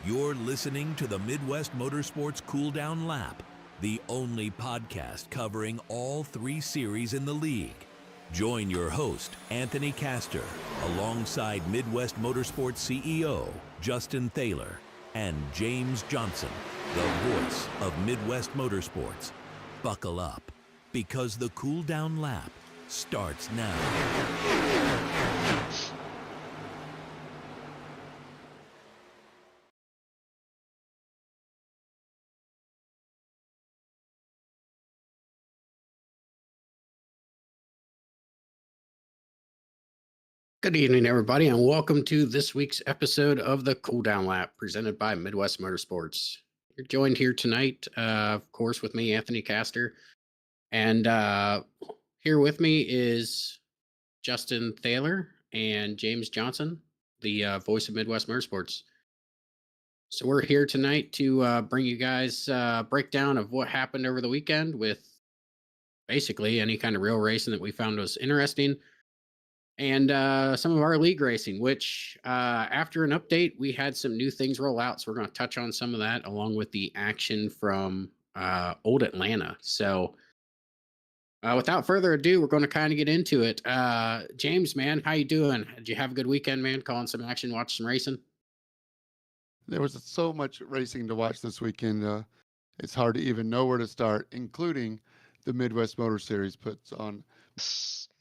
You're listening to the Midwest Motorsports Cool Down Lap, the only podcast covering all three series in the league. Join your host, Anthony Castor, alongside Midwest Motorsports CEO, Justin Thaler, and James Johnson, the voice of Midwest Motorsports. Buckle up, because the Cool Down Lap starts now. Good evening, everybody, and welcome to this week's episode of the Cool Down Lap presented by Midwest Motorsports. You're joined here tonight, of course, with me, Anthony Castor, and here with me is Justin Thaler and James Johnson, the voice of Midwest Motorsports. So we're here tonight to bring you guys a breakdown of what happened over the weekend with basically any kind of real racing that we found was interesting. And some of our league racing, which after an update, we had some new things roll out. So we're going to touch on some of that along with the action from Old Atlanta. So without further ado, we're going to kind of get into it. James, man, how you doing? Did you have a good weekend, man? Calling some action, watch some racing? There was so much racing to watch this weekend. It's hard to even know where to start, including the Midwest Motor Series puts on,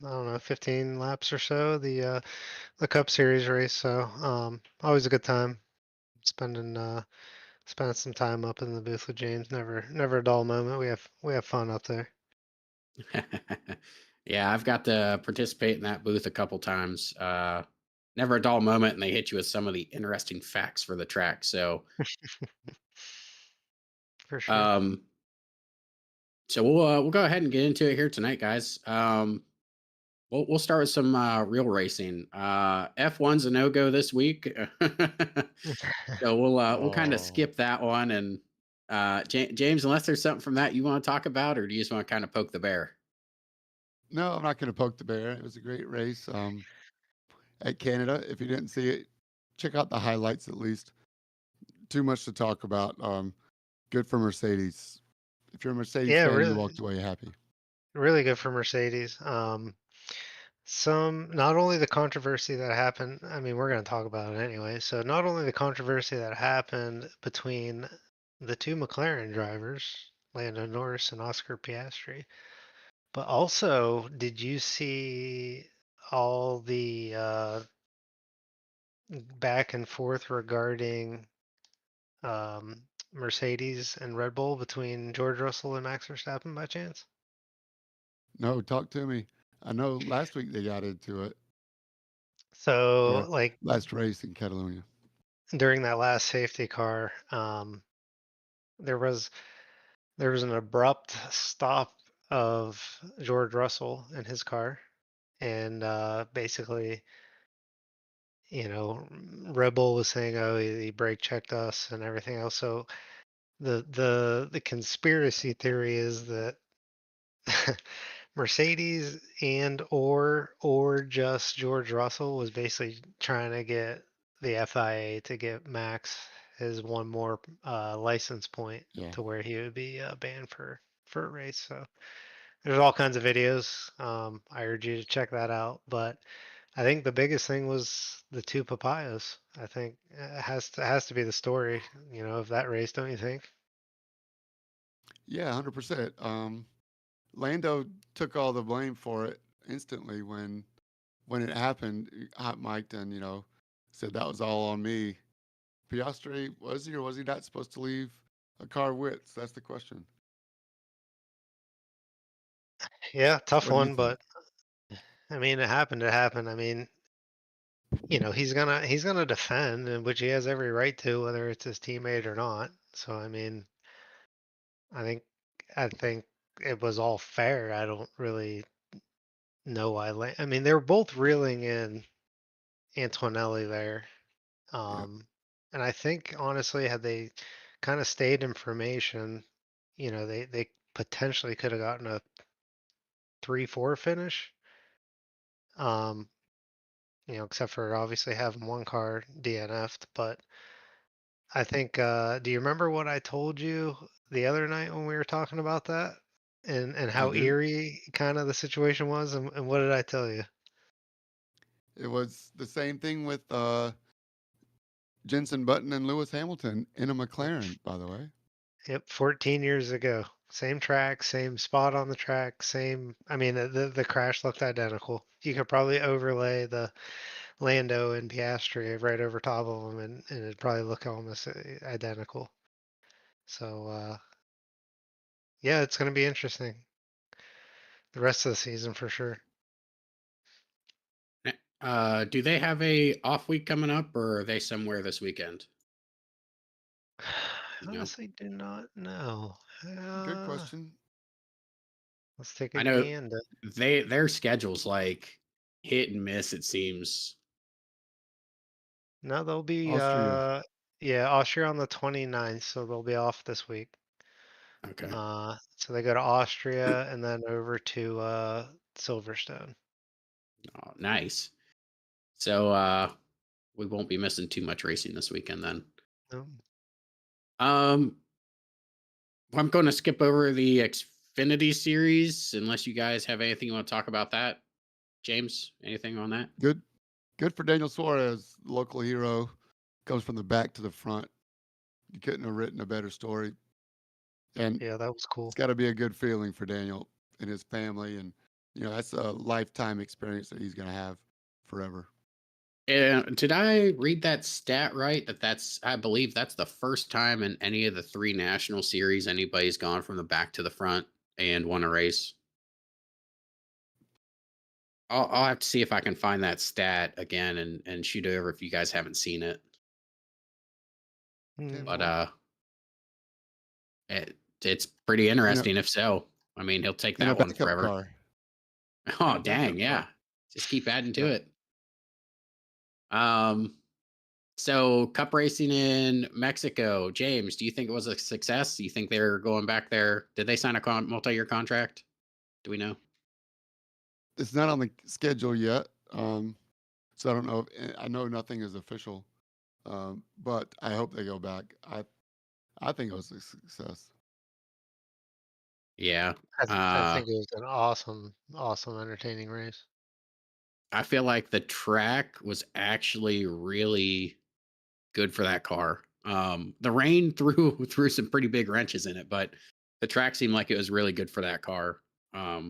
I don't know, 15 laps or so, the Cup Series race. So always a good time spending some time up in the booth with James. Never a dull moment. We have fun up there. Yeah, I've got to participate in that booth a couple times. Never a dull moment, and they hit you with some of the interesting facts for the track. So For sure. So we'll go ahead and get into it here tonight, guys. We'll start with some real racing. F1's a no-go this week, so we'll kind of skip that one. And James, unless there's something from that you want to talk about, or do you just want to kind of poke the bear? No, I'm not going to poke the bear. It was a great race at Canada. If you didn't see it, check out the highlights at least. Too much to talk about. Good for Mercedes. If you're a Mercedes Yeah, fan, you really, walked away happy. really good for Mercedes. Not only the controversy that happened. I mean, we're going to talk about it anyway. So not only the controversy that happened between the two McLaren drivers, Lando Norris and Oscar Piastri, but also, did you see all the back and forth regarding Mercedes and Red Bull between George Russell and Max Verstappen by chance? No, talk to me. I know last week they got into it, So, or like last race in Catalonia. during that last safety car, there was an abrupt stop of George Russell in his car, and basically, Red Bull was saying, "Oh, he brake checked us and everything else." So the conspiracy theory is that Mercedes or just George Russell was basically trying to get the FIA to get Max his one more license point Yeah. to where he would be banned for a race. So there's all kinds of videos. I urge you to check that out. But I think the biggest thing was the two papayas. I think it has to be the story, of that race, don't you think? Yeah, 100%. Lando took all the blame for it instantly when it happened. Hot mic'd and said that was all on me. Piastri, was he or was he not supposed to leave a car with? So that's the question. Yeah, tough What do you one, think? but I mean, it happened. It happened. I mean, he's gonna defend, and which he has every right to, whether it's his teammate or not. So I mean, I think I think it was all fair. I don't really know why. I mean, they were both reeling in Antonelli there, Yeah. and I think honestly, had they kind of stayed in formation, they potentially could have gotten a 3-4 finish. Um, except for obviously having one car DNF'd, but I think. Do you remember what I told you the other night when we were talking about that, and I how do. eerie kind of the situation was, and what did I tell you? It was the same thing with Jensen Button and Lewis Hamilton in a McLaren, by the way. Yep, 14 years ago. Same track, same spot on the track, same. I mean, the crash looked identical. You could probably overlay the Lando and Piastri right over top of them, and it'd probably look almost identical. So, yeah, it's going to be interesting the rest of the season for sure. Do they have a off week coming up, or are they somewhere this weekend? I You know, honestly do not know. Good question. Let's take a I know gander. their schedule's like hit and miss. It seems. No, they'll be Austria. yeah, Austria on the 29th, so they'll be off this week. Okay. So they go to Austria and then over to Silverstone. Oh, nice. So we won't be missing too much racing this weekend then. No. Um, I'm going to skip over the Xfinity series unless you guys have anything you want to talk about that. James, anything on that? Good. Good for Daniel Suarez, local hero. Goes from the back to the front. You couldn't have written a better story. And Yeah, that was cool. it's got to be a good feeling for Daniel and his family. And, that's a lifetime experience that he's going to have forever. Did I read that stat right? I believe that's the first time in any of the 3 national series anybody's gone from the back to the front and won a race. I'll have to see if I can find that stat again and shoot it over if you guys haven't seen it. But Well, it's pretty interesting if so. I mean, he'll take in a that one backup forever. car. Oh, a dang, backup yeah. car. Just keep adding to Yeah. it. So cup racing in Mexico, James, do you think it was a success? Do you think they're going back there? Did they sign a multi-year contract? Do we know? It's not on the schedule yet. So I don't know. I know nothing is official. But I hope they go back. I think it was a success. Yeah. I think it was an awesome, awesome, entertaining race. I feel like the track was actually really good for that car. The rain threw some pretty big wrenches in it, but the track seemed like it was really good for that car. How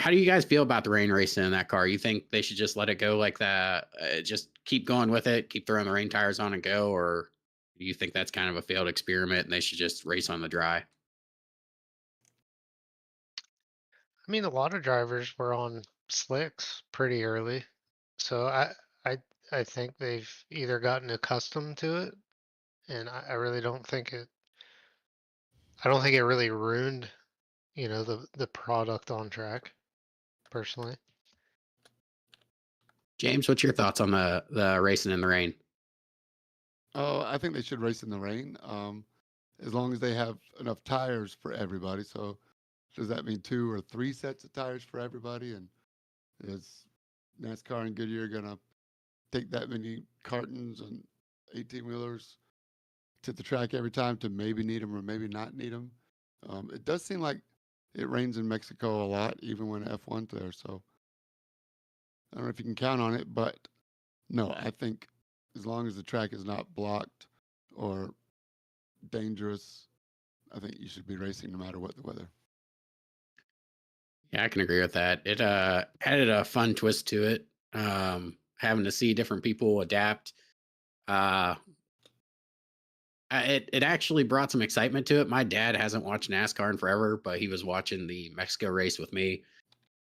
do you guys feel about the rain racing in that car? You think they should just let it go like that? Just keep going with it, keep throwing the rain tires on and go, or do you think that's kind of a failed experiment and they should just race on the dry? I mean, a lot of drivers were on slicks pretty early, so I, I think they've either gotten accustomed to it, and I really don't think it. I don't think it really ruined, the product on track, personally. James, what's your thoughts on the racing in the rain? Oh, I think they should race in the rain. As long as they have enough tires for everybody. So does that mean 2 or 3 sets of tires for everybody? And is NASCAR and Goodyear gonna take that many cartons and 18-wheelers to the track every time to maybe need them or maybe not need them? It does seem like it rains in Mexico a lot, even when F1's there. So I don't know if you can count on it, but no, I think as long as the track is not blocked or dangerous, I think you should be racing no matter what the weather. Yeah, I can agree with that. It added a fun twist to it. Having to see different people adapt. It actually brought some excitement to it. My dad hasn't watched NASCAR in forever, but he was watching the Mexico race with me.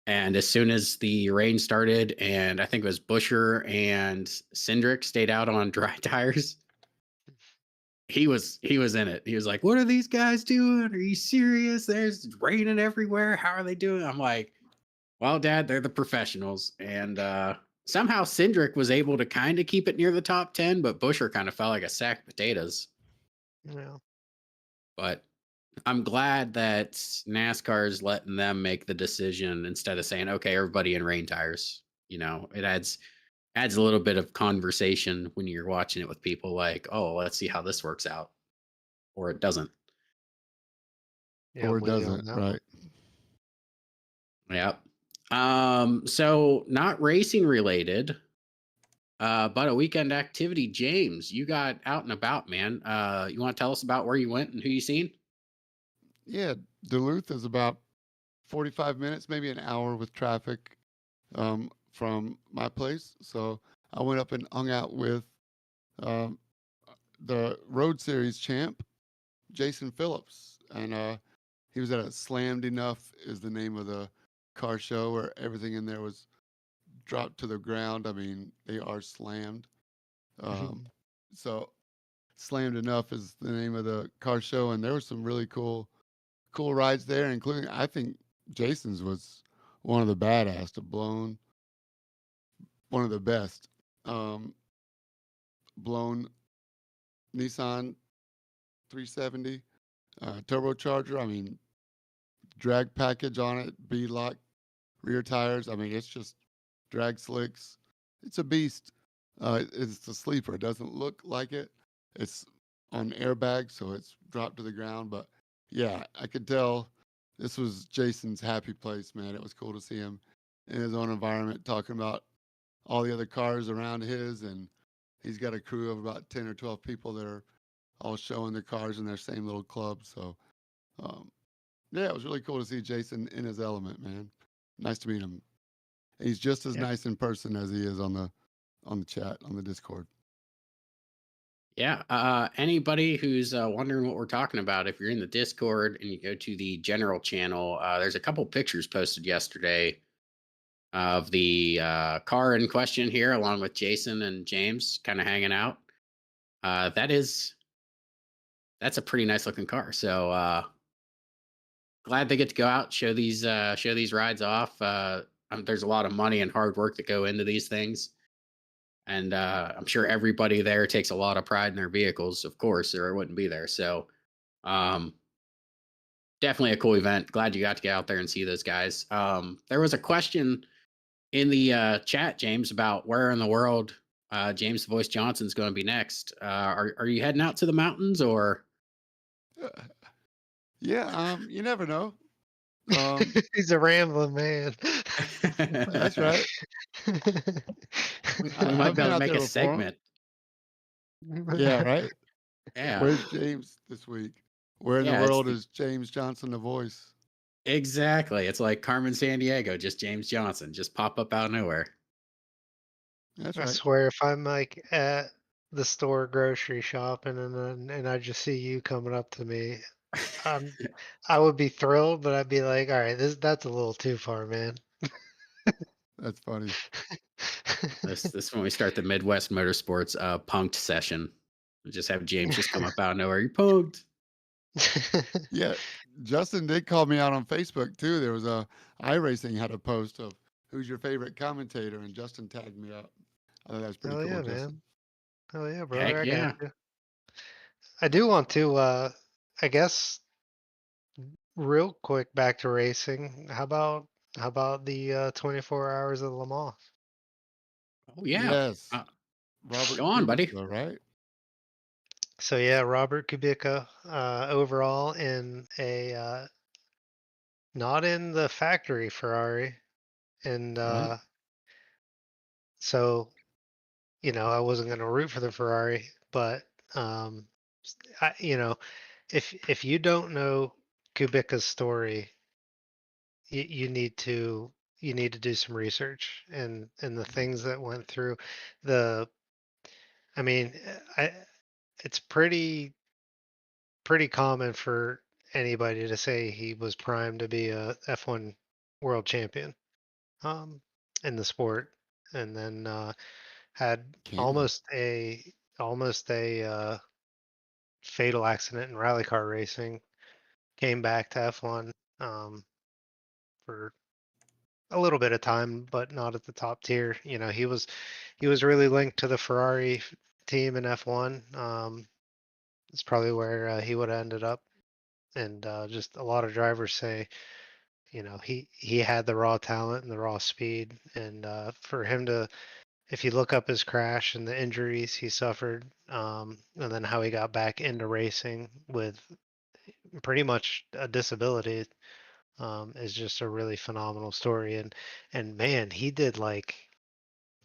And as soon as the rain started, and I think it was Busher and Cindric stayed out on dry tires, he was in it. He was like, "What are these guys doing? Are you serious? There's raining everywhere. How are they doing?" I'm like, "Well, Dad, they're the professionals." And somehow Cindric was able to kind of keep it near the top 10, but Busher kind of felt like a sack of potatoes. Yeah. But I'm glad that NASCAR is letting them make the decision instead of saying, "Okay, everybody in rain tires." It adds a little bit of conversation when you're watching it with people. Like, oh, let's see how this works out, or it doesn't. Yeah, Or I'm it with you on doesn't, that one. right? Yep. So not racing related, but a weekend activity. James, you got out and about, man. You want to tell us about where you went and who you seen? Yeah, Duluth is about 45 minutes, maybe an hour with traffic from my place. So I went up and hung out with um, the Road Series champ, Jason Phillips. And he was at a Slammed Enough, is the name of the car show, where everything in there was dropped to the ground. I mean, they are slammed. Um, so Slammed Enough is the name of the car show, and there were some really cool rides there, including I think Jason's was one of the badass to blown, one of the best. Um, Blown Nissan 370 turbocharger. I mean, drag package on it, beadlock rear tires. I mean, it's just drag slicks. It's a beast. It's a sleeper. It doesn't look like it. It's on airbag, so it's dropped to the ground. But yeah, I could tell this was Jason's happy place, man. It was cool to see him in his own environment, talking about all the other cars around his, and he's got a crew of about 10 or 12 people that are all showing their cars in their same little club. So, um, yeah, it was really cool to see Jason in his element, man. Nice to meet him. He's just as Yeah. nice in person as he is on the chat on the Discord. Yeah. Anybody who's wondering what we're talking about, if you're in the Discord and you go to the general channel, there's a couple pictures posted yesterday of the car in question here, along with Jason and James kind of hanging out. That's a pretty nice looking car. So glad they get to go out, show these rides off. There's a lot of money and hard work that go into these things. And I'm sure everybody there takes a lot of pride in their vehicles, of course, or it wouldn't be there. So um, definitely a cool event. Glad you got to get out there and see those guys. There was a question in the chat, James, about where in the world James the Voice Johnson's going to be next. Are you heading out to the mountains or? Yeah, you never know. Um, He's a rambling man. that's right. we I've might be been able to out make there a before. segment. Yeah, right. Yeah. Where's James this week? Where in the Yeah, it's world the is James Johnson the voice? exactly. It's like Carmen San Diego, just James Johnson, just pop up out of nowhere. That's I right. swear, if I'm like at the store grocery shopping and I just see you coming up to me, I'm I would be thrilled, but I'd be like, all right, that's a little too far, man. That's funny. This is when we start the Midwest Motorsports punked session. We just have James just come up out of nowhere. You punked. Yeah, Justin did call me out on Facebook too. There was a iRacing had a post of who's your favorite commentator, and Justin tagged me up. I thought that was pretty Hell cool, yeah, Justin. man. Hell yeah, brother. Heck I got yeah. you. I do want to, I guess, real quick back to racing. How about the 24 hours of Le Mans? Oh yeah. Yes, Robert Go on, buddy. Kubica, right? So yeah, Robert Kubica, overall in a not in the factory Ferrari, and Right. so I wasn't going to root for the Ferrari, but um, you know, if you don't know Kubica's story, you need to do some research and the things that went through the. I mean, it's pretty common for anybody to say he was primed to be a F1 world champion um, in the sport, and then had Canada. almost a fatal accident in rally car racing. Came back to F1 for a little bit of time, but not at the top tier. He was really linked to the Ferrari team in F1. It's probably where he would have ended up. And just a lot of drivers say, he had the raw talent and the raw speed, and for him to if you look up his crash and the injuries he suffered, and then how he got back into racing with pretty much a disability, is just a really phenomenal story. And man, he did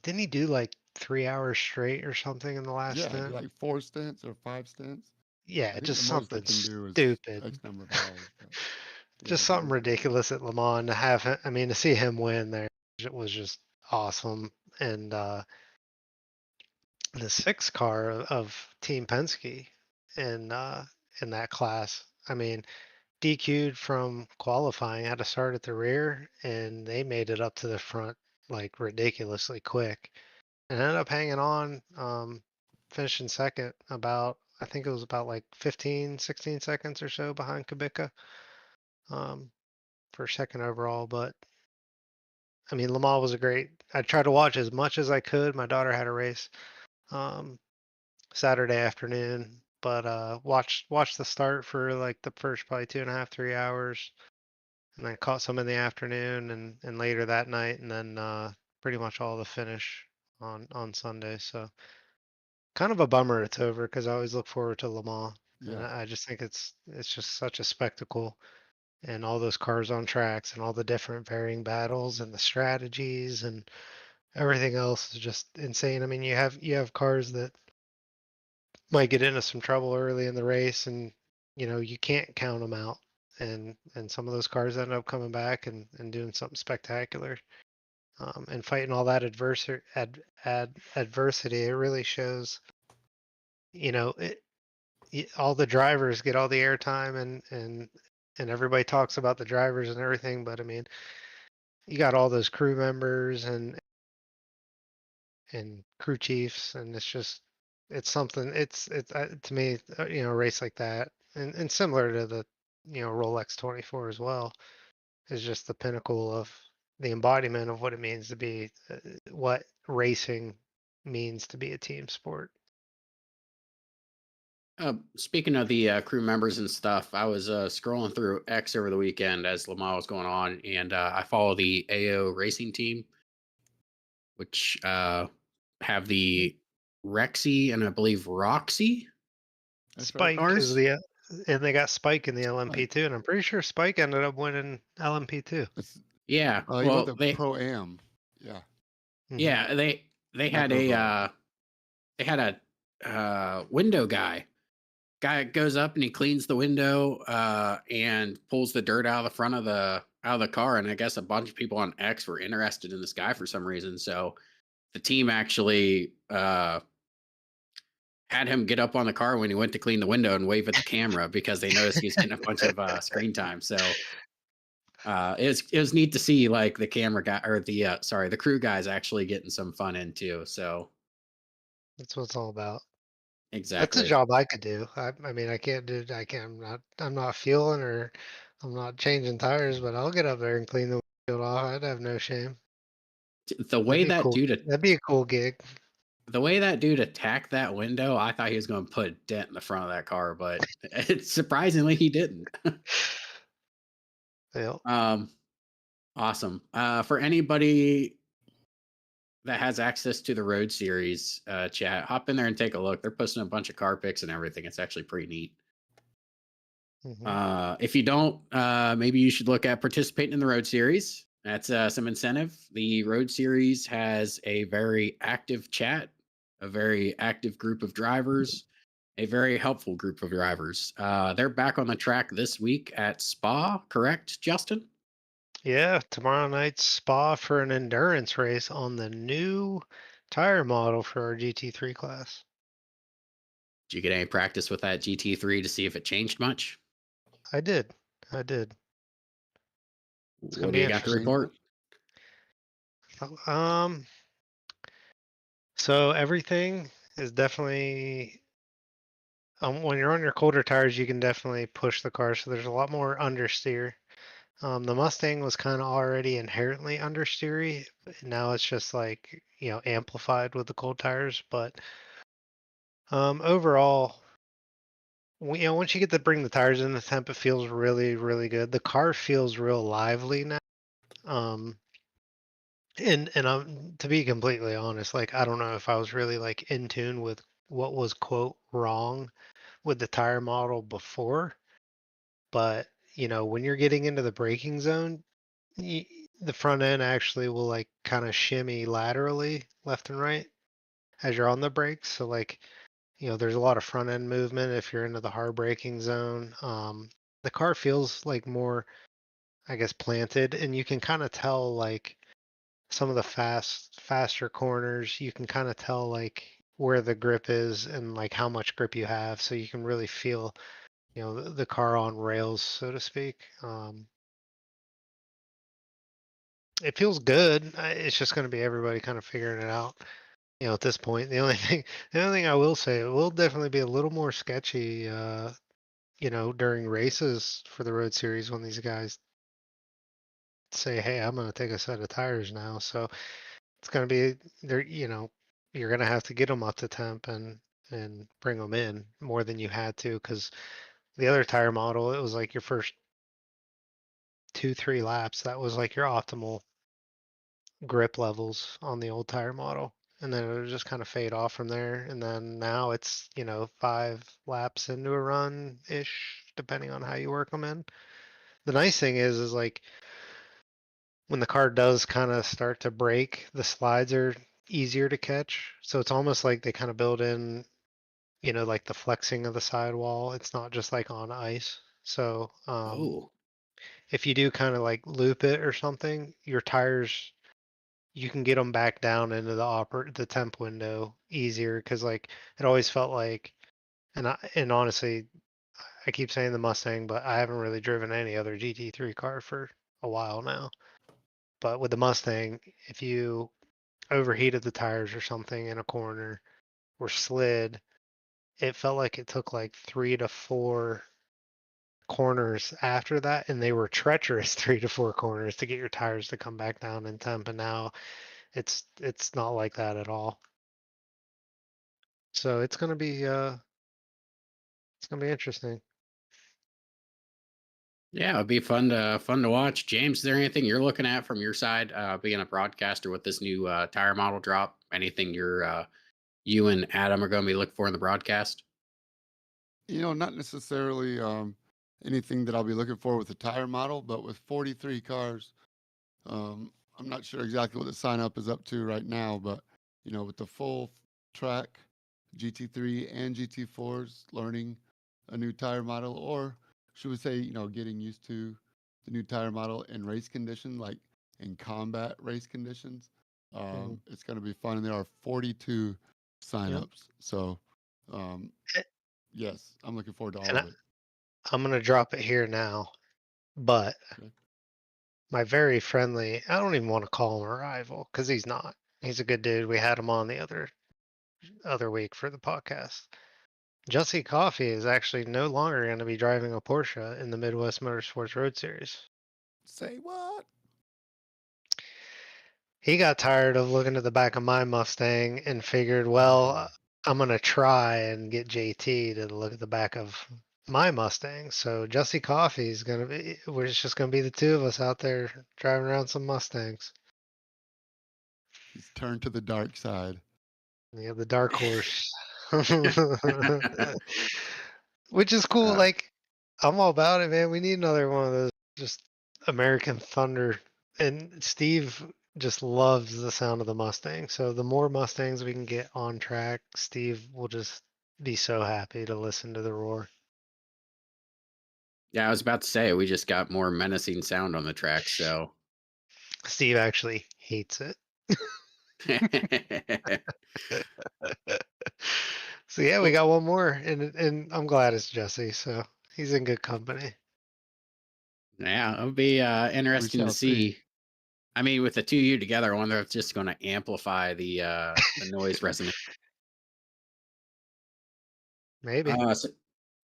didn't he do like 3 hours straight or something in the last Yeah, stint? like 4 stints or 5 stints. I Yeah, think just the most they something can do is stupid. X number of hours. But yeah, Just but something ridiculous at Le Mans. And to have him, I mean, to see him win there was just awesome. And the sixth car of Team Penske in in that class, I mean, DQ'd from qualifying, had to start at the rear, and they made it up to the front like ridiculously quick, and ended up hanging on, finishing second about, I think it was about like 15, 16 seconds or so behind Kubica, um, for second overall. But I mean, Le Mans was a great. I tried to watch as much as I could. My daughter had a race um, Saturday afternoon, but watched the start for like the first probably 2.5, 3 hours, and then caught some in the afternoon and later that night, and then pretty much all the finish on Sunday. So kind of a bummer it's over because I always look forward to Le Mans, and yeah, I just think it's just such a spectacle, and all those cars on tracks and all the different varying battles and the strategies and everything else is just insane. I mean, you have cars that might get into some trouble early in the race, and you can't count them out. And some of those cars end up coming back and doing something spectacular, and fighting all that adversity. It really shows, all the drivers get all the airtime, and everybody talks about the drivers and everything. But I mean, you got all those crew members and crew chiefs, and it's something. It's to me, a race like that, and similar to the Rolex 24 as well, is just the pinnacle of the embodiment of what it means to be, what racing means to be a team sport. Speaking of the crew members and stuff, I was scrolling through X over the weekend as Le Mans was going on, and I follow the AO racing team, which have the Rexy and I believe Roxy that's right. Spike is cars. and they got Spike in the Like LMP too, and I'm pretty sure Spike ended up winning LMP too. it's, Yeah, he went well to Pro Am. Yeah, Hmm. yeah, they had Micro a Golf. window guy. Guy goes up and he cleans the window and pulls the dirt out of the front of the car. And I guess a bunch of people on X were interested in this guy for some reason. So the team actually had him get up on the car when he went to clean the window and wave at the camera because they noticed he was getting a bunch of screen time. So it was neat to see like the camera guy or the crew guys actually getting some fun in too. So That's what it's all about. That's a exactly. job I could do. I mean, I can't do. I can't. I'm not fueling or I'm not changing tires, but I'll get up there and clean the windshield off. I'd have no shame. The That'd way be a that cool. dude That'd be a cool gig. the way that dude attacked that window, I thought he was going to put a dent in the front of that car, but surprisingly he didn't. Yeah. um, awesome. For anybody that has access to the Road Series chat, hop in there and take a look. They're posting a bunch of car pics and everything. It's actually pretty neat. Hmm. If you don't, maybe you should look at participating in the Road Series. That's some incentive. The Road Series has a very active chat, a very active group of drivers, a very helpful group of drivers. They're back on the track this week at Spa, correct, Justin? Yeah. Tomorrow night's Spa for an endurance race on the new tire model for our GT3 class. Did you get any practice with that GT3 to see if it changed much? I did. I did. It's gonna What do be you got to Changed interesting. report? much? Um. So everything is definitely, when you're on your colder tires, you can definitely push the car. So there's a lot more understeer. The Mustang was kind of already inherently understeery. Now it's just like, amplified with the cold tires. But overall, once you get to bring the tires in, the temp, it feels really, really good. The car feels real lively now. Um, And to be completely honest, like I don't know if I was really like in tune with what was quote wrong with the tire model before, but when you're getting into the braking zone, y the front end actually will like kind of shimmy laterally left and right as you're on the brakes. So like, there's a lot of front end movement if you're into the hard braking zone. The car feels like more, I guess, planted, and you can kind of tell like some of the faster corners, you can kind of tell like where the grip is and like how much grip you have, so you can really feel, the car on rails, so to speak. It feels good. It's just going to be everybody kind of figuring it out. At this point, the only thing I will say, it will definitely be a little more sketchy, during races for the Road Series when these guys say, "Hey, I'm going to take a set of tires now." So it's going to be there. You're going to have to get them up to temp and bring them in more than you had to, because the other tire model, it was like your first 2-3 laps. That was like your optimal grip levels on the old tire model. And then it would just kind of fade off from there. And then now it's, 5 laps into a run ish, depending on how you work them in. The nice thing is like when the car does kind of start to break, the slides are easier to catch. So it's almost like they kind of build in, like the flexing of the sidewall. It's not just like on ice. So Oh, if you do kind of like loop it or something, your tires, you can get them back down into the temp window easier, because like it always felt like, and honestly, I keep saying the Mustang, but I haven't really driven any other GT3 car for a while now. But with the Mustang, if you overheated the tires or something in a corner or slid, it felt like it took like 3 to 4 corners after that, and they were treacherous 3 to 4 corners to get your tires to come back down in temp. And now it's not like that at all. So it's gonna be interesting. yeah, it'd be fun to watch. James, is there anything you're looking at from your side, being a broadcaster with this new tire model drop? Anything you and Adam are going to be looking for in the broadcast? Not necessarily anything that I'll be looking for with the tire model, but with 43 cars, I'm not sure exactly what the sign up is up to right now, but with the full track GT3 and GT4s, learning a new tire model, or should we say, getting used to the new tire model in race condition, like in combat race conditions. Mhm. It's going to be fun, and there are 42 Yep. signups. So, um, A- yes, I'm looking forward to all And of it. I'm gonna drop it here now, but Okay. my very friendly, I don't even want to call him a rival because he's not. He's a good dude. We had him on the other week for the podcast. Jussie Coffee is actually no longer going to be driving a Porsche in the Midwest Motorsports Road Series. Say what? He got tired of looking at the back of my Mustang and figured, well, Oh, I'm going to try and get JT to look at the back of my Mustang. So Jussie Coffee is going to be, it's just going to be the two of us out there driving around some Mustangs. he's turned to the dark side. Yeah, the dark horse. Which is cool. uh, Like, I'm all about it, man. We need another one of those just American Thunder. And Steve just loves the sound of the Mustang. So the more Mustangs we can get on track, Steve will just be so happy to listen to the roar. yeah, I was about to say we just got more menacing sound on the track, so Steve actually hates it. So yeah, we Well, got one more, and I'm glad it's Jesse. So he's in good company. yeah, it'll be we interesting to shall see. see. I mean, with the two of you together, I wonder if it's just going to amplify the noise resonance. Maybe. So,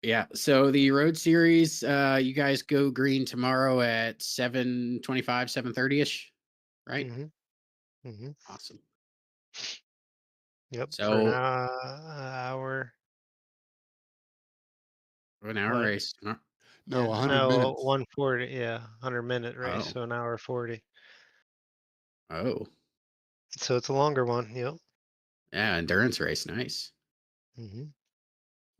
yeah, so the road series, you guys go green tomorrow at 7:25, 7:30 ish, right? hmm hmm Awesome. Yep. For an So hour. an hour What? race. Huh? No, Yeah. 100 No. minutes. 140. Yeah. 100-minute race. Oh, So an hour 40. oh. So it's a longer one. Yep. Yeah, endurance race. Nice. Hmm.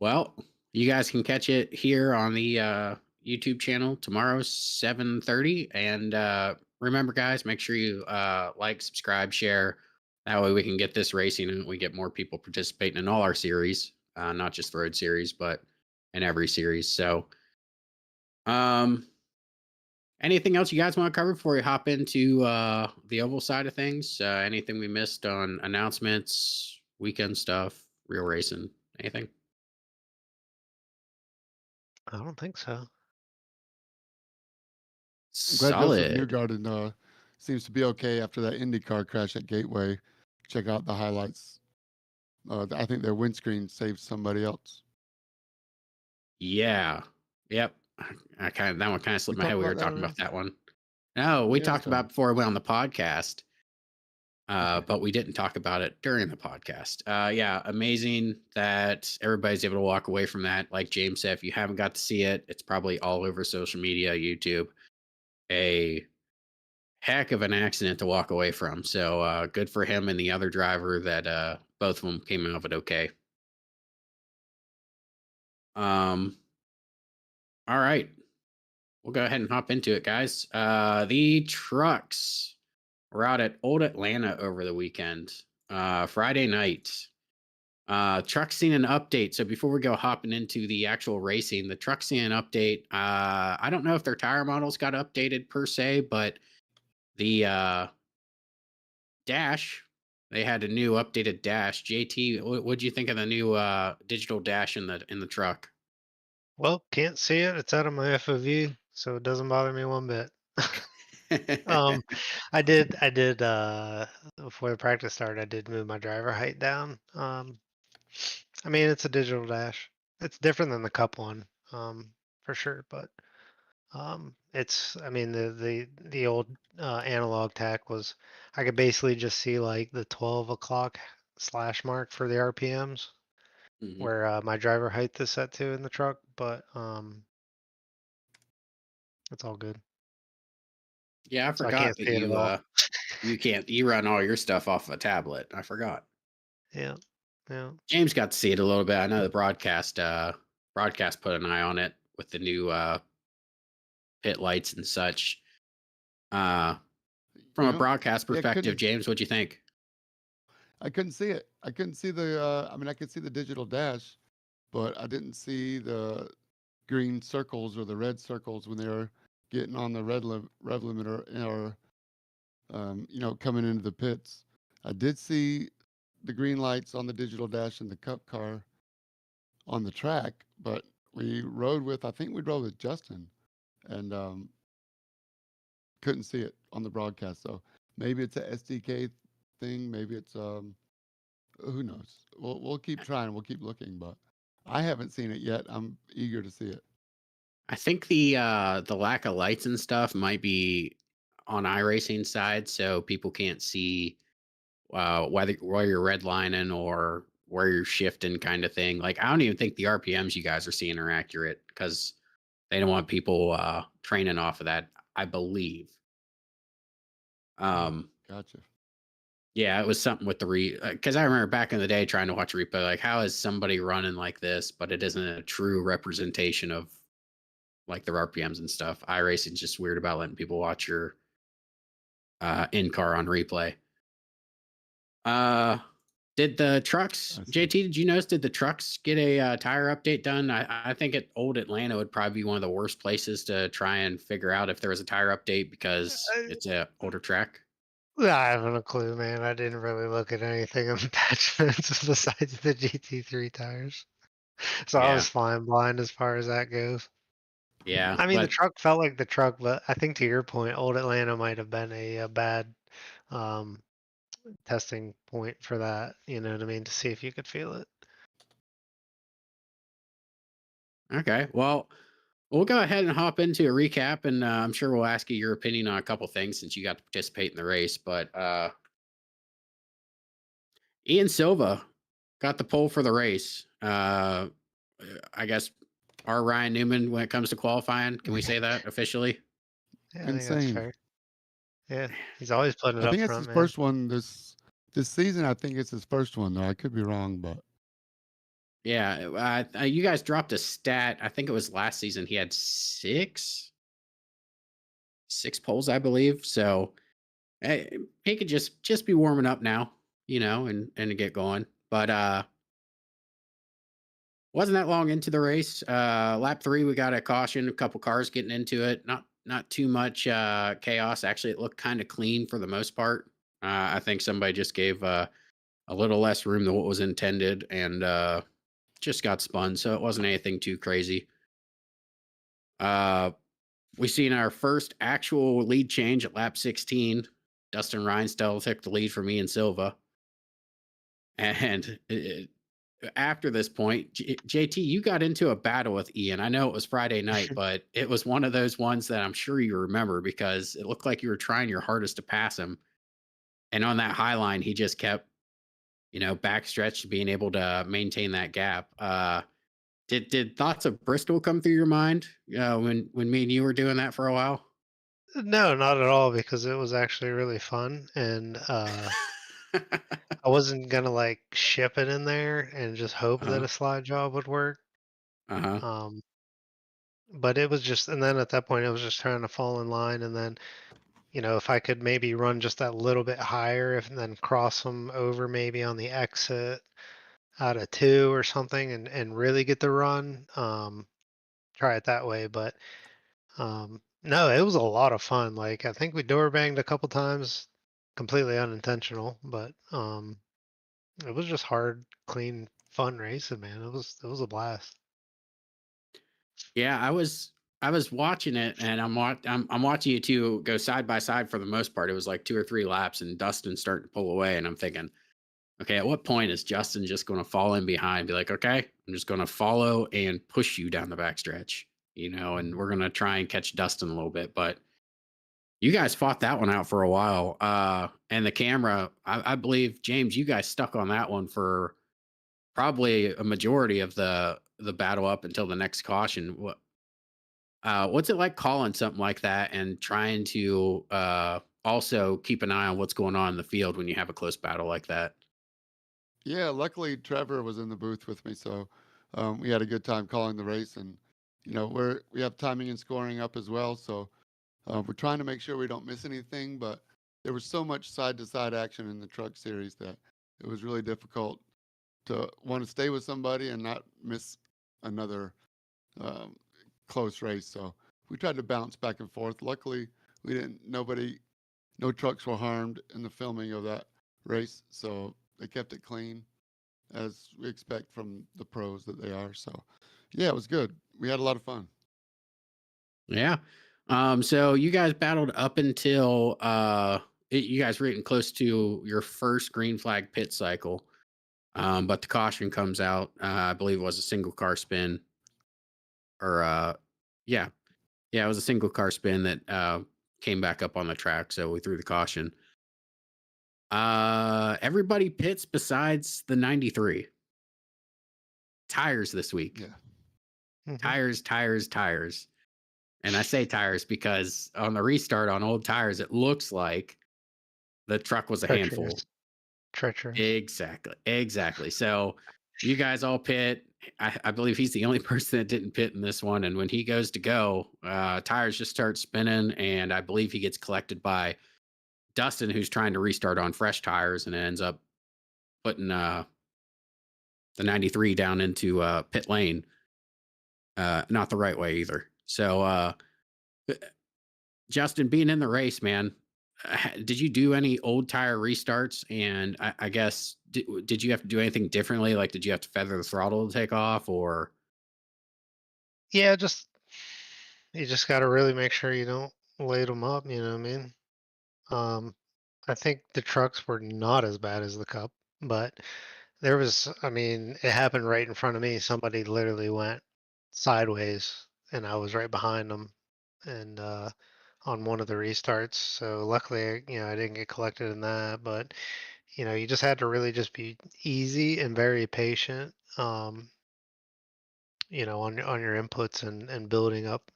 Well, you guys can catch it here on the YouTube channel tomorrow, 7:30. And remember, guys, make sure you like, subscribe, share. That way we can get this racing and we get more people participating in all our series, not just the road series, but in every series. So, anything else you guys want to cover before we hop into the oval side of things? Anything we missed on announcements, weekend stuff, real racing, anything? I don't think so. I'm glad Joseph Solid. Newgarden seems to be okay after that IndyCar crash at Gateway. Check out the highlights. I think their windscreen saved somebody else. Yeah. Yep. That one kind of We slipped my head. talked We were about that talking already. about that one. No, we Yeah, talked that's right. about before we went on the podcast. Okay. But we didn't talk about it during the podcast. Yeah, amazing that everybody's able to walk away from that. Like James said, if you haven't got to see it, it's probably all over social media, YouTube. A heck of an accident to walk away from. So good for him and the other driver that both of them came out of it okay. Um, all right. We'll go ahead and hop into it, guys. The trucks were out at Old Atlanta over the weekend, Friday night. Truck scene an update. So before we go hopping into the actual racing, the truck scene an update. I don't know if their tire models got updated per se, but the dash, they had a new updated dash. JT, what'd you think of the new digital dash in the truck? Well, can't see it. It's out of my FOV, so it doesn't bother me one bit. Um, I did before the practice started, I did move my driver height down. I mean, it's a digital dash. It's different than the cup one, for sure, but it's, I mean, the old analog tack was, I could basically just see like the 12 o'clock slash mark for the RPMs Mhm. where my driver height is set to in the truck, but it's all good. Yeah, I So I forgot can't that see it at all. you run all your stuff off of a tablet. I forgot. Yeah, yeah. James got to see it a little bit. I know the broadcast put an eye on it with the new pit lights and such. Uh from You a know, broadcast yeah, perspective, James, what'd you think? I couldn't see it. I couldn't see the. I mean, I could see the digital dash, but I didn't see the green circles or the red circles when they were getting on the rev limiter or coming into the pits. I did see the green lights on the digital dash in the cup car on the track, but I think we rode with Justin and couldn't see it on the broadcast. So maybe it's a SDK thing. Maybe it's who knows. We'll keep trying. We'll keep looking, but I haven't seen it yet. I'm eager to see it. I think the lack of lights and stuff might be on iRacing side, so people can't see whether where you're redlining or where you're shifting, kind of thing. Like I don't even think the RPMs you guys are seeing are accurate because they don't want people training off of that. I believe. Oh, Um, gotcha. yeah, it was something with the because I remember back in the day trying to watch a replay, like how is somebody running like this, but it isn't a true representation of like their RPMs and stuff. iRacing's just weird about letting people watch your in car on replay. Uh, did the trucks, I see. JT? Did you notice? Did the trucks get a tire update done? I think at Old Atlanta would probably be one of the worst places to try and figure out if there was a tire update because it's a older track. I haven't a clue, man. I didn't really look at anything in the attachments besides the GT3 tires. So I Yeah, was flying blind as far as that goes. yeah, I mean, the but truck felt like the truck, but I think to your point, Old Atlanta might have been a bad um, testing point for that. You know what I mean? To see if you could feel it. okay. Well, we'll go ahead and hop into a recap, and I'm sure we'll ask you your opinion on a couple things since you got to participate in the race. But Ian Silva got the pole for the race. I guess our Ryan Newman when it comes to qualifying. Can we say that officially? Yeah, I think that's Insane. fair. Yeah, he's always putting it I up think it's front, his man. first one This season, I think it's his first one, though. I could be wrong, but Yeah, you guys dropped a stat. I think it was last season. He had six poles, I believe. So he could just be warming up now, and to get going. But wasn't that long into the race. Lap 3, we got a caution, a couple cars getting into it. Not too much chaos. Actually, it looked kind of clean for the most part. I think somebody just gave a little less room than what was intended, and just got spun. So it wasn't anything too crazy. Uh, we seen our first actual lead change at lap 16. Dustin Reinsdell took the lead for me and Silva. And after this point, JT, you got into a battle with Ian. I know it was Friday night, but it was one of those ones that I'm sure you remember because it looked like you were trying your hardest to pass him. And on that high line, he just kept, backstretched, being able to maintain that gap. Did thoughts of Bristol come through your mind when me and you were doing that for a while? No, not at all, because it was actually really fun, and I wasn't gonna like ship it in there and just hope that Uh-huh. a slide job would work. Uh-huh. Um, but it was just, and then at that point, it was just trying to fall in line, and then if I could maybe run just that little bit higher, if and then cross them over maybe on the exit out of two or something, and really get the run. Try it that way, but no, it was a lot of fun. Like I think we door banged a couple times, completely unintentional, but it was just hard, clean, fun racing, man. It was a blast. Yeah, I was watching it, and I'm watching you two go side by side for the most part. It was like 2 or 3 laps, and Dustin's starting to pull away, and I'm thinking, okay, at what point is Justin just going to fall in behind? Be like, okay, I'm just going to follow and push you down the backstretch, and we're going to try and catch Dustin a little bit. But you guys fought that one out for a while. And the camera, I believe, James, you guys stuck on that one for probably a majority of the battle up until the next caution. What's it like calling something like that and trying to also keep an eye on what's going on in the field when you have a close battle like that? yeah, luckily Trevor was in the booth with me, so we had a good time calling the race, and we have timing and scoring up as well, so we're trying to make sure we don't miss anything. But there was so much side to side action in the truck series that it was really difficult to want to stay with somebody and not miss another um, close race. So we tried to bounce back and forth. Luckily, we didn't. No trucks were harmed in the filming of that race, so they kept it clean, as we expect from the pros that they are. So, yeah, it was good. We had a lot of fun. Yeah. So you guys battled up until you guys were getting close to your first green flag pit cycle. But the caution comes out. I believe it was a single car spin, or yeah, yeah, it was a single car spin that came back up on the track. So we threw the caution. Everybody pits besides the 93 tires this week. Yeah. Hmm. Tires, tires, tires. And I say tires because on the restart on old tires, it looks like the truck was a handful. Treacherous, treacherous. Exactly. Exactly. So you guys all pit. I believe he's the only person that didn't pit in this one. And when he goes to go, tires just start spinning. And I believe he gets collected by Dustin, who's trying to restart on fresh tires, and it ends up putting the 93 down into pit lane. Not the right way either. So, Justin, being in the race, man, did you do any old tire restarts? And I guess did you have to do anything differently? Like, did you have to feather the throttle to take off, or? Yeah, just you just got to really make sure you don't lay them up. You know what I mean? Um, I think the trucks were not as bad as the Cup, but there was, I mean, it happened right in front of me. Somebody literally went sideways, and I was right behind them, and on one of the restarts. So luckily, I didn't get collected in that. But you just had to really just be easy and very patient. On your inputs and building up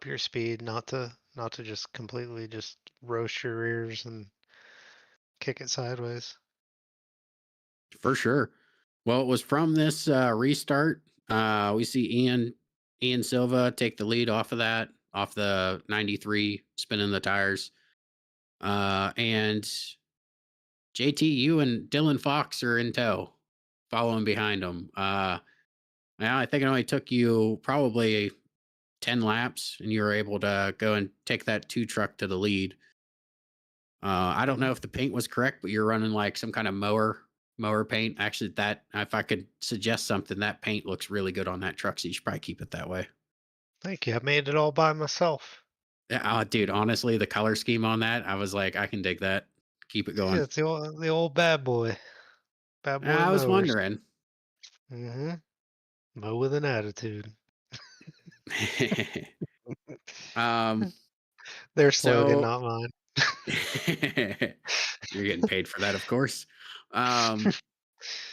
your speed, not to just completely just roast your rears and kick it sideways. For sure. Well, it was from this restart. We see Ian Silva take the lead off of that, off the 93, spinning the tires. And JT, you and Dylan Fox are in tow, following behind him. Now I think it only took you probably 10 laps, and you were able to go and take that two truck to the lead. I don't know if the paint was correct, but you're running like some kind of mower paint. Actually, that if I could suggest something, that paint looks really good on that truck, so you should probably keep it that way. Thank you. I made it all by myself. Yeah, dude, honestly, the color scheme on that, I was like, I can dig that. Keep it Yeah, going. it's the old bad boy. Bad boy I was mowers. wondering. Mm-hmm. Mow with an attitude. um, Their slogan, so not mine. you're getting paid for that, of course.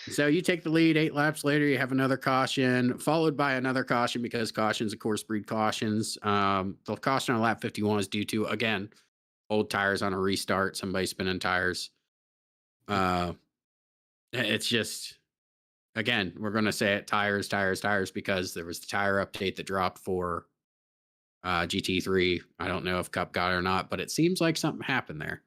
So you take the lead 8 laps later, you have another caution, followed by another caution because cautions, of course, breed cautions. The caution on lap 51 is due to, again, old tires on a restart, somebody spinning tires. It's just, again, we're going to say it tires, because there was the tire update that dropped for GT3. I don't know if Cup got it or not, but it seems like something happened there.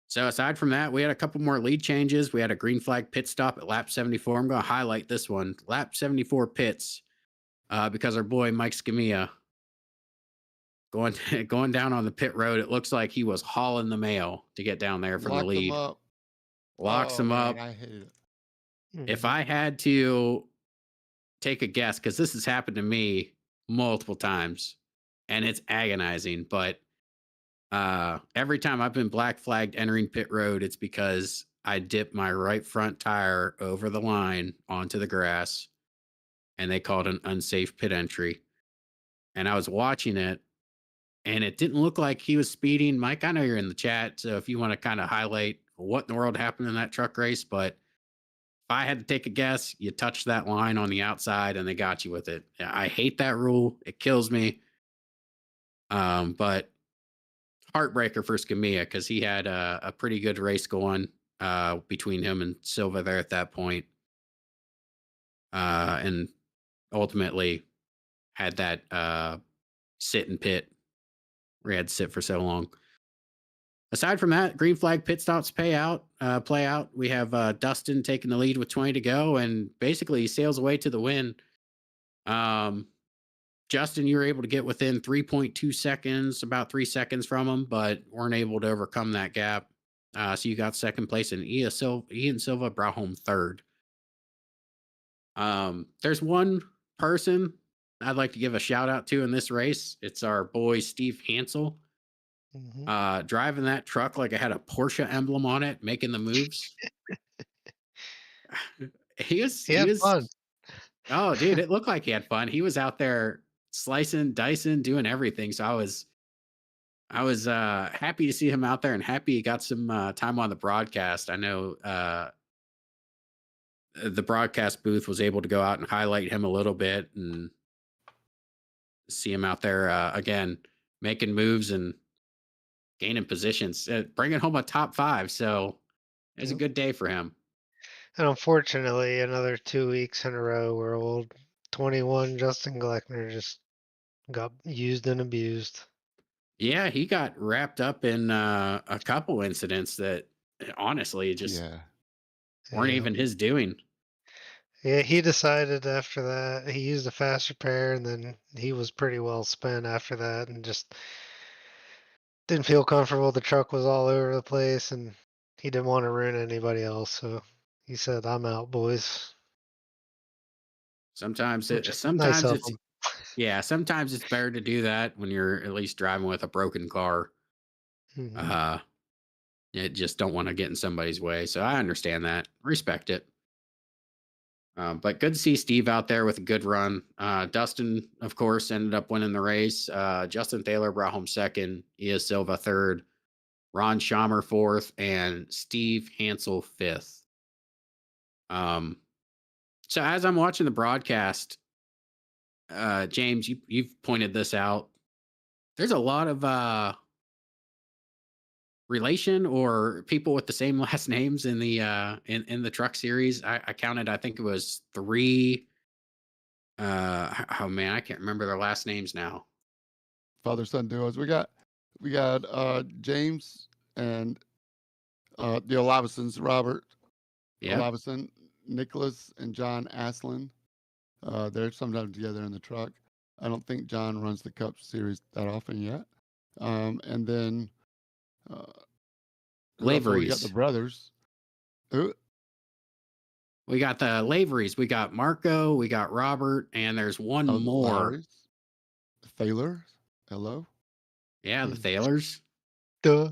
So aside from that, we had a couple more lead changes. We had a green flag pit stop at lap 74. I'm going to highlight this one. Lap 74 pits because our boy Mike Scamilla going down on the pit road. It looks like he was hauling the mail to get down there from the Locked him lead. up. Locks Oh, him man, up. I hate it. If I had to take a guess, because this has happened to me multiple times and it's agonizing, but every time I've been black flagged entering pit road, it's because I dipped my right front tire over the line onto the grass and they called an unsafe pit entry. And I was watching it and it didn't look like he was speeding. Mike, I know you're in the chat, so if you want to kind of highlight what in the world happened in that truck race, but if I had to take a guess, you touched that line on the outside and they got you with it. I hate that rule. It kills me. But heartbreaker for Scamilla because he had a pretty good race going between him and Silva there at that point. And ultimately had that sit and pit where he had to sit for so long. Aside from that, green flag pit stops play out. We have Dustin taking the lead with 20 to go, and basically he sails away to the win. Justin, you were able to get within 3.2 seconds, about 3 seconds from him, but weren't able to overcome that gap. So you got second place, and Ian Silva brought home third. There's one person I'd like to give a shout out to in this race. It's our boy Steve Hansel. Driving that truck like it had a Porsche emblem on it, making the moves. he had was fun. Oh, dude, it looked like he had fun. He was out there slicing, dicing, doing everything. So I was happy to see him out there and happy he got some time on the broadcast. I know the broadcast booth was able to go out and highlight him a little bit and see him out there again, making moves and gaining positions, bringing home a top 5. So it was a good day for him. And unfortunately, another 2 weeks in a row where old 21 Justin Gleckner just got used and abused. Yeah, he got wrapped up in a couple incidents that honestly just weren't even his doing. Yeah, he decided after that he used a fast repair, and then he was pretty well spent after that, and just didn't feel comfortable. The truck was all over the place, and he didn't want to ruin anybody else. So he said, "I'm out, boys." Sometimes Which is nice of it's him. yeah, sometimes it's better to do that when you're at least driving with a broken car. Mhm. You just don't want to get in somebody's way. So I understand that. Respect it. But good to see Steve out there with a good run. Dustin, of course, ended up winning the race. Justin Thaler brought home second. Ia Silva third. Ron Schamer fourth. And Steve Hansel fifth. So as I'm watching the broadcast, James, you've pointed this out. There's a lot of relation or people with the same last names in the in the truck series. I counted, I think it was 3. Oh man, I can't remember their last names now. Father son duos. We got James and the Olavsons, Robert Yep. Olavson, Nicholas and John Aslin. They're sometimes together in the truck. I don't think John runs the Cup series that often yet. And then uh, who else? Oh, we got the Laveries. brothers. Who? We got the Laveries. We got Marco. We got Robert, and there's one Oh, the more. Lowrys. Thaler. Hello. Yeah, the Mm, Thailers. Duh.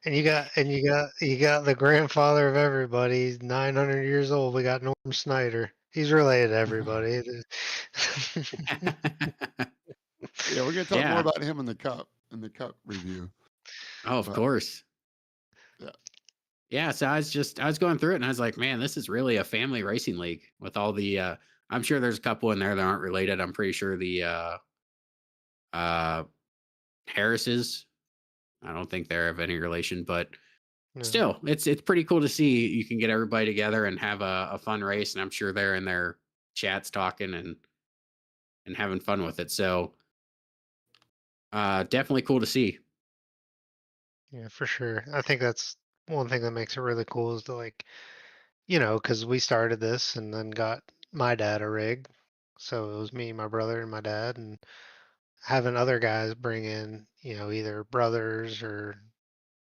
And you got the grandfather of everybody. He's 900 years old. We got Norm Snyder. He's related to everybody. Yeah, we're gonna talk more Yeah. about him in the Cup review. Oh, of But course. yeah, Yeah. So I was going through it and I was like, man, this is really a family racing league with all the. I'm sure there's a couple in there that aren't related. I'm pretty sure the uh Harrises. I don't think they're of any relation, but No. still, it's pretty cool to see you can get everybody together and have a fun race. And I'm sure they're in their chats talking and having fun with it. So definitely cool to see. Yeah, for sure. I think that's one thing that makes it really cool is to like, because we started this and then got my dad a rig. So it was me, my brother, and my dad, and having other guys bring in, either brothers or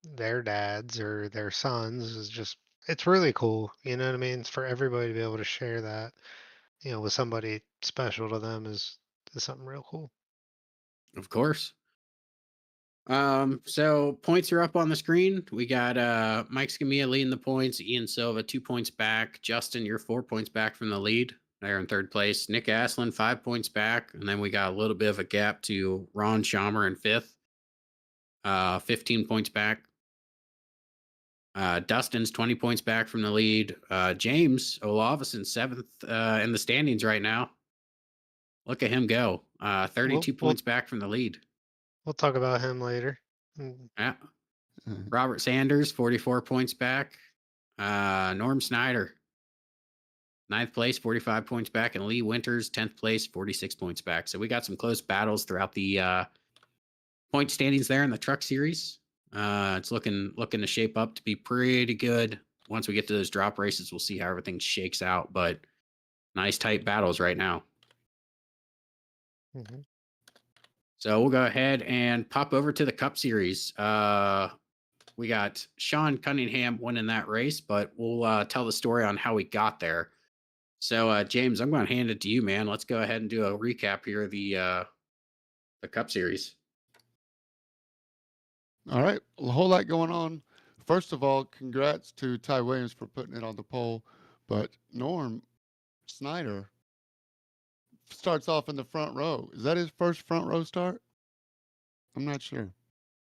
their dads or their sons is just, it's really cool. You know what I mean? It's for everybody to be able to share that, with somebody special to them is something real cool. Of course. So points are up on the screen. We got Mike Scamilla leading the points, Ian Silva 2 points back. Justin, you're 4 points back from the lead. They're in third place. Nick Aslin 5 points back, and then we got a little bit of a gap to Ron Schamer in fifth, 15 points back. Dustin's 20 points back from the lead. James Olavison seventh in the standings right now. Look at him go. 32 We'll points back from the lead. we'll talk about him later. Yeah. Robert Sanders, 44 points back. Norm Snyder, ninth place, 45 points back. And Lee Winters, 10th place, 46 points back. So we got some close battles throughout the point standings there in the truck series. It's looking to shape up to be pretty good. Once we get to those drop races, we'll see how everything shakes out. But nice tight battles right now. Mhm. So we'll go ahead and pop over to the Cup Series. We got Sean Cunningham winning that race, but we'll tell the story on how we got there. So, James, I'm going to hand it to you, man. Let's go ahead and do a recap here of the Cup Series. all right, a whole lot going on. First of all, congrats to Ty Williams for putting it on the pole, but Norm Snyder starts off in the front row. Is that his first front row start? I'm not sure.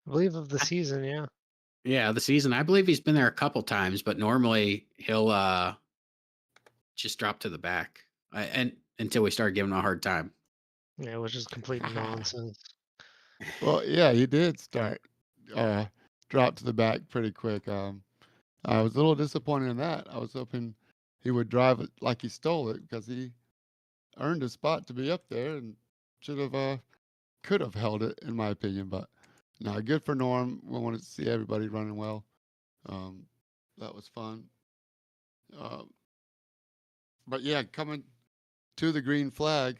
I believe of the season, yeah. Yeah, the season. I believe he's been there a couple times, but normally he'll just drop to the back, and until we start giving him a hard time. Yeah, which is complete nonsense. Well, yeah, he did start uh, drop to the back pretty quick. I was a little disappointed in that. I was hoping he would drive it like he stole it because he earned a spot to be up there and should have could have held it in my opinion. But no, good for Norm. We wanted to see everybody running well. Um, that was fun. Uh, but yeah, coming to the green flag,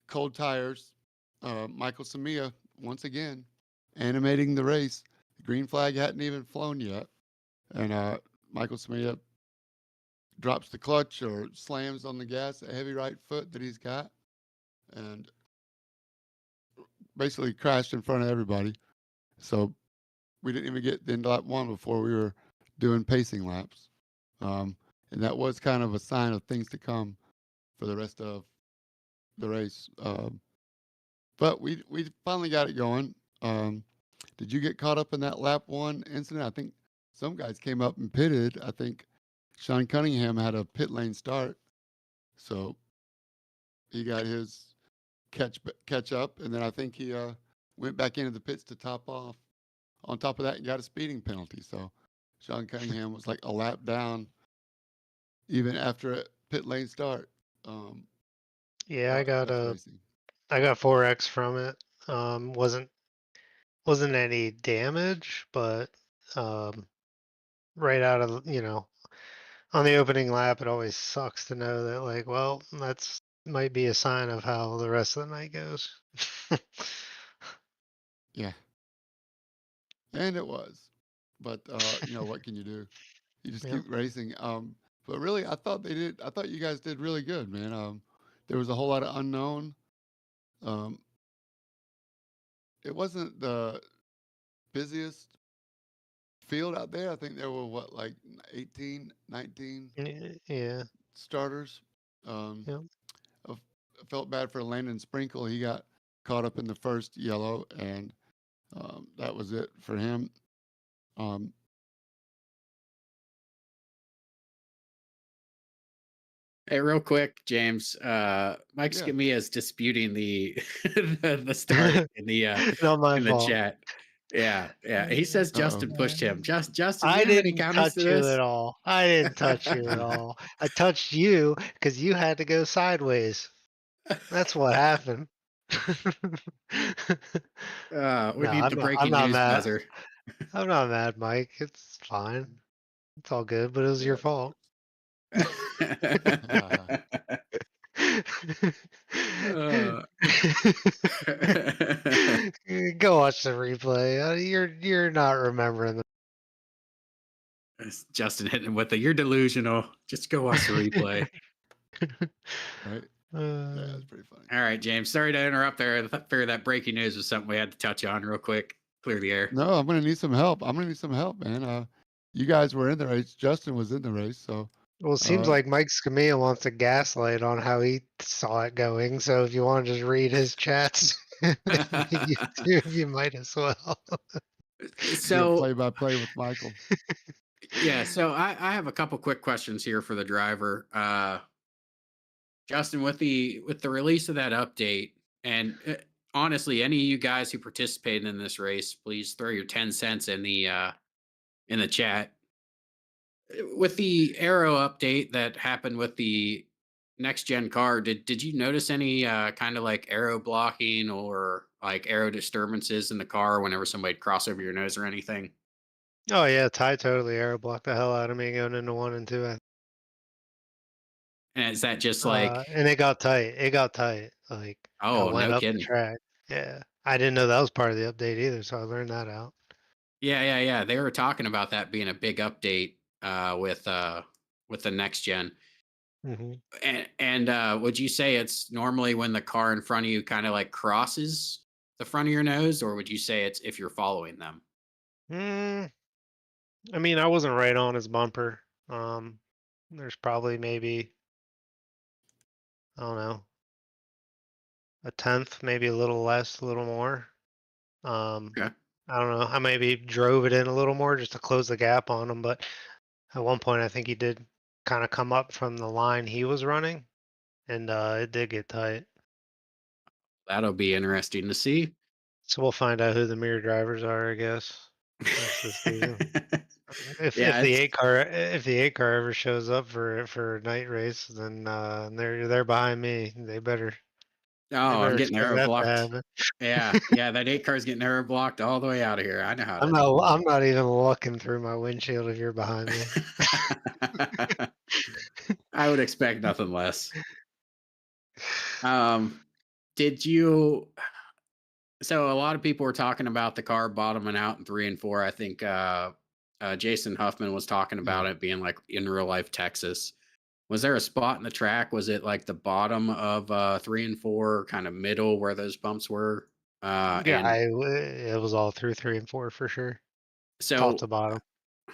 cold tires. Michael Samia once again animating the race. The green flag hadn't even flown yet, and Michael Samia drops the clutch or slams on the gas, a heavy right foot that he's got, and basically crashed in front of everybody. So we didn't even get into lap one before we were doing pacing laps. And that was kind of a sign of things to come for the rest of the race. But we finally got it going. Did you get caught up in that lap one incident? I think some guys came up and pitted. I think Sean Cunningham had a pit lane start, so he got his catch up, and then I think he went back into the pits to top off on top of that, you got a speeding penalty. So Sean Cunningham was like a lap down even after a pit lane start. Yeah, That's racing. I got 4X from it. Wasn't any damage, but right out of on the opening lap, it always sucks to know that like, well, that's might be a sign of how the rest of the night goes. Yeah, and it was, but what can you do? You just Yeah. keep racing. But really, I thought you guys did really good, man. There was a whole lot of unknown. Um, it wasn't the busiest field out there. I think there were like 18, 19 Yeah. starters. Um, Yeah. I felt bad for Landon Sprinkle. He got caught up in the first yellow, and that was it for him. Um, Hey, real quick, James. Mike yeah, Scamilla is disputing the the start Not my in the fault. chat. Yeah, yeah. He says uh-oh. Justin pushed him. Justin, do I you have any didn't comments to touch you this? at all. I didn't touch you at all. I touched you because you had to go sideways. That's what happened. We No, need the I'm breaking not news mad. buzzer. I'm not mad, Mike. It's fine. It's all good, but it was your Yeah. fault. Uh, Go watch the replay. You're not remembering it's Justin hitting him with the "You're delusional." Just go watch the replay. Right? Yeah, the. that's pretty funny. All right, James. Sorry to interrupt there. I figured that breaking news was something we had to touch on real quick. Clear the air. No, I'm gonna need some help. Man. You guys were in the race. Justin was in the race, so Well, it seems uh, like Mike Scamilla wants a gaslight on how he saw it going. So if you want to just read his chats in YouTube, you might as well. do a So play-by-play with Michael. yeah, so I have a couple quick questions here for the driver. Justin, with the release of that update, and honestly, any of you guys who participated in this race, please throw your 10 cents in the chat. With the aero update that happened with the next gen car, did you notice any kind of like aero blocking or like aero disturbances in the car whenever somebody cross over your nose or anything? Oh yeah, Ty totally aero blocked the hell out of me going into 1 and 2. And is that just like, And it got tight. It got tight. Like I oh, went no up the kidding? track. Yeah, I didn't know that was part of the update either, so I learned that out. Yeah. They were talking about that being a big update with the next gen. Hmm. And would you say it's normally when the car in front of you kind of like crosses the front of your nose, or would you say it's if you're following them? I mean, I wasn't right on his bumper. There's probably maybe, I don't know, a tenth, maybe a little less, a little more. Okay. I don't know. I maybe drove it in a little more just to close the gap on him, but at one point I think he did kind of come up from the line he was running, and it did get tight. That'll be interesting to see. So we'll find out who the mirror drivers are, I guess, rest of the season. If Yeah, the it's, eight car ever shows up for a night race, then they're behind me. oh, They I'm better getting expect arrow that to blocked. happen. Yeah, that 8 car's getting arrow blocked all the way out of here. I know how I'm to do not. I'm not even looking through my windshield if you're behind me. it. I would expect nothing less. Did you? So a lot of people were talking about the car bottoming out in 3 and 4. I think Jason Huffman was talking about Yeah. it being like in real life Texas. Was there a spot in the track? Was it like the bottom of 3 and 4, kind of middle where those bumps were? Yeah, And it was all through 3 and 4 for sure, top to so, bottom.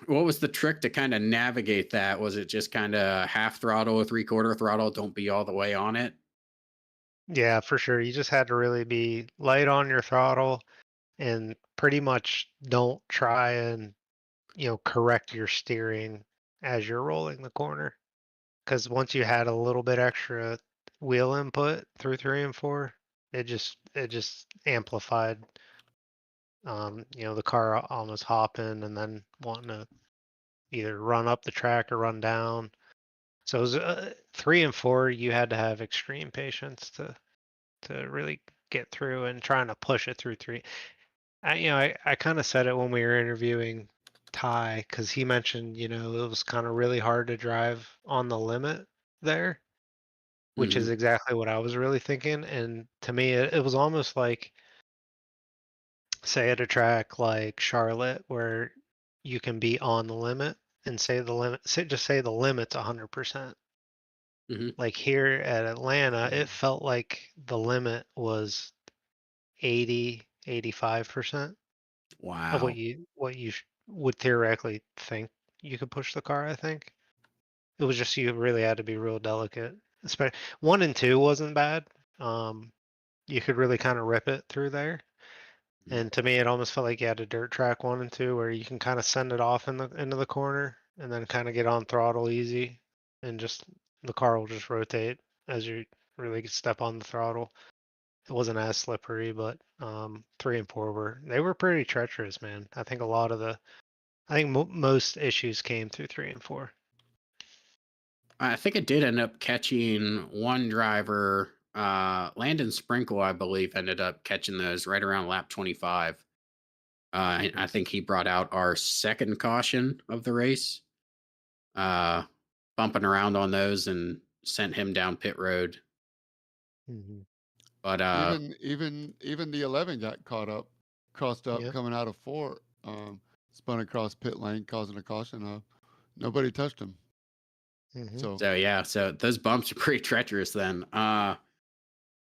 what was the trick to kind of navigate that? Was it just kind of half throttle or 3/4 throttle? Don't be all the way on it. Yeah, for sure. You just had to really be light on your throttle and pretty much don't try and correct your steering as you're rolling the corner. Because once you had a little bit extra wheel input through 3 and 4, it just amplified The car almost hopping and then wanting to either run up the track or run down. So it was 3 and 4. You had to have extreme patience to really get through, and trying to push it through 3. I kind of said it when we were interviewing Ty, because he mentioned it was kind of really hard to drive on the limit there, which is Mhm. exactly what I was really thinking. And to me, it was almost like, say, at a track like Charlotte, where you can be on the limit and just say the limit's 100%. Mhm. Like here at Atlanta, it felt like the limit was 80-85% of what Wow. you would theoretically think you could push the car. I think it was just you really had to be real delicate. Especially 1 and 2 wasn't bad. Um, you could really kind of rip it through there. Mm. And to me, it almost felt like you had a dirt track 1 and 2, where you can kind of send it off into the corner and then kind of get on throttle easy, and just the car will just rotate as you really step on the throttle. It wasn't as slippery, but 3 and 4 were pretty treacherous, man. I think most issues came through 3 and 4. I think it did end up catching one driver, Landon Sprinkle, I believe, ended up catching those right around lap 25. And I think he brought out our second caution of the race, uh, bumping around on those and sent him down pit road. Hmm. But Even the 11 got crossed up Yep. coming out of 4, spun across pit lane, causing a caution. Nobody touched him. Hmm. So so yeah, so those bumps are pretty treacherous then.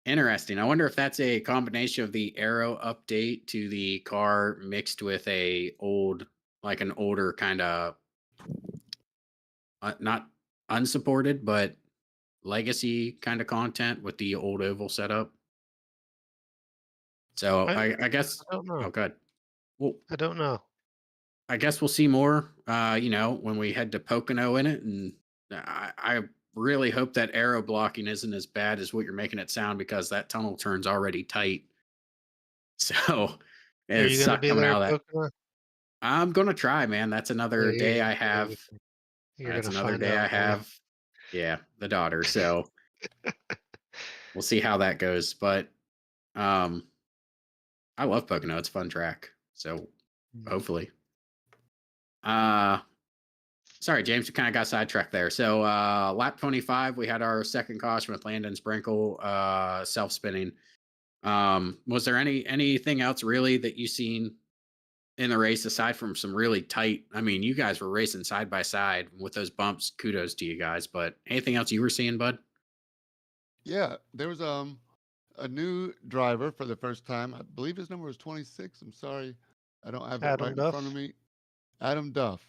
Interesting. I wonder if that's a combination of the aero update to the car mixed with an older kind of not unsupported, but legacy kind of content with the old oval setup. So I, I guess, I don't know. oh, good. Well, I don't know. I guess we'll see more, when we head to Pocono in it. And I really hope that aero blocking isn't as bad as what you're making it sound, because that tunnel turn's already tight. So Are it you going to sucked be coming there out at of that. Pocono? I'm gonna try, man. That's Yeah, another day I have. you're That's gonna another find day out I more. have. Yeah, the daughter. So we'll see how that goes. But um, I love Pocono. It's a fun track. So Mhm. hopefully. Uh Sorry, James, we kind of got sidetracked there. So lap 25, we had our second caution with Landon Sprinkle, self spinning. Was there anything else really that you seen in the race aside from some really tight? I mean, you guys were racing side by side with those bumps. Kudos to you guys. But anything else you were seeing, bud? yeah, there was a new driver for the first time. I believe his number was 26. I'm sorry, I don't have it Adam right in front of Duff. me. Adam Duff.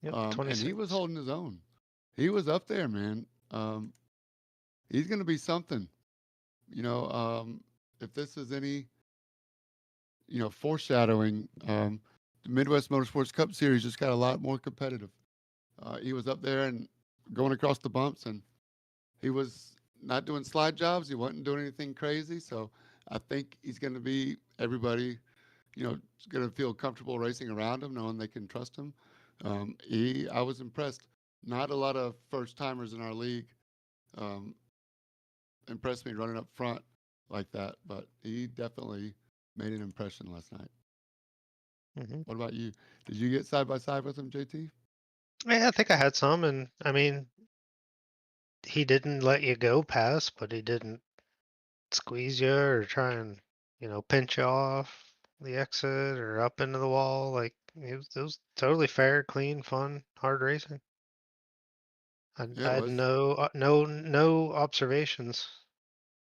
Yep, And he was 26. holding his own. He was up there, man. He's going to be something. You know, if this is any, foreshadowing, the Midwest Motorsports Cup Series just got a lot more competitive. He was up there and going across the bumps, and he was not doing slide jobs. He wasn't doing anything crazy. So I think he's going to be everybody, is going to feel comfortable racing around him, knowing they can trust him. I was impressed. Not a lot of first timers in our league um, impressed me running up front like that, but he definitely made an impression last night. Hmm. What about you? Did you get side by side with him, JT? Yeah, I think I had some, and I mean, he didn't let you go past, but he didn't squeeze you or try and pinch you off the exit or up into the wall. Like it was totally fair, clean, fun, hard racing. Yeah, I it had was. no observations,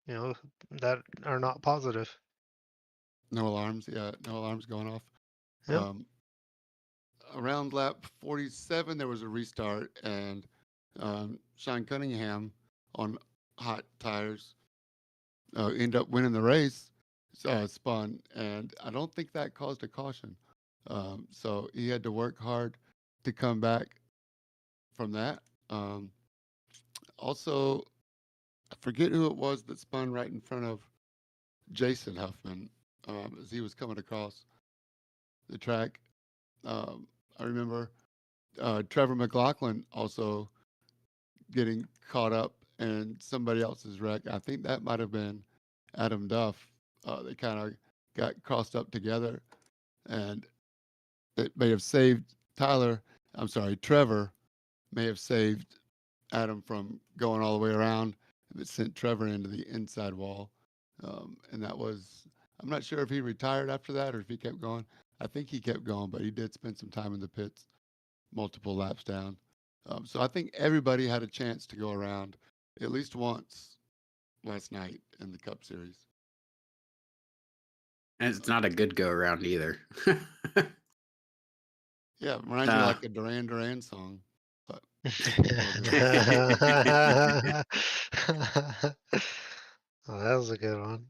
that are not positive. No alarms. Yeah, no alarms going off. Yep. Um, Around lap 47, there was a restart, and Sean Cunningham on hot tires ended up winning the race, spun, and I don't think that caused a caution. So he had to work hard to come back from that. Also, I forget who it was that spun right in front of Jason Huffman as he was coming across. the track. I remember Trevor McLaughlin also getting caught up in somebody else's wreck. I think that might have been Adam Duff. They kind of got crossed up together, and it may have saved Tyler. I'm sorry, Trevor may have saved Adam from going all the way around. It sent Trevor into the inside wall, and that was. I'm not sure if he retired after that or if he kept going. I think he kept going, but he did spend some time in the pits, multiple laps down. So I think everybody had a chance to go around at least once last night in the Cup Series. And it's not a good go around either. Yeah, it reminds me like a Duran Duran song. But Oh, that was a good one.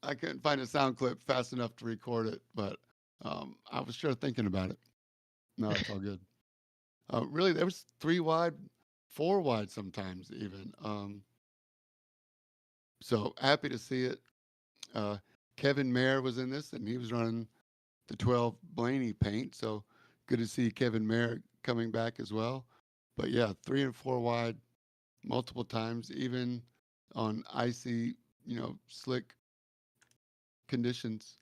I couldn't find a sound clip fast enough to record it, but I was sure thinking about it. No, it's all good. Really, there was 3 wide, 4 wide sometimes even. So happy to see it. Kevin Mayer was in this, and he was running the 12 Blaney paint. So good to see Kevin Mayer coming back as well. But yeah, 3 and 4 wide multiple times, even on icy, slick conditions.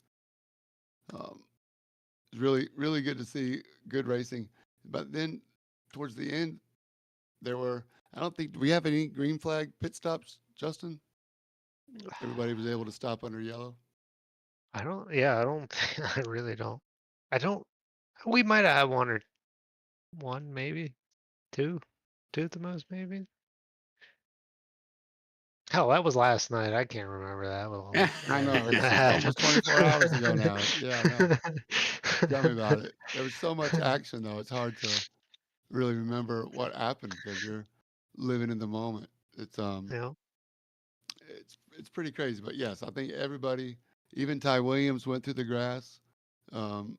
It's really, really good to see good racing. But then towards the end, there were, I don't think, do we have any green flag pit stops, Justin? Everybody was able to stop under yellow. I don't I really don't. I don't We might have one maybe, two at the most maybe. Hell, that was last night. I can't remember that well. Yeah, I know, it's almost 24 hours ago now. Yeah, I know. Tell me about it. There was so much action, though. It's hard to really remember what happened because you're living in the moment. Yeah. It's pretty crazy. But yes, I think everybody, even Ty Williams, went through the grass, um,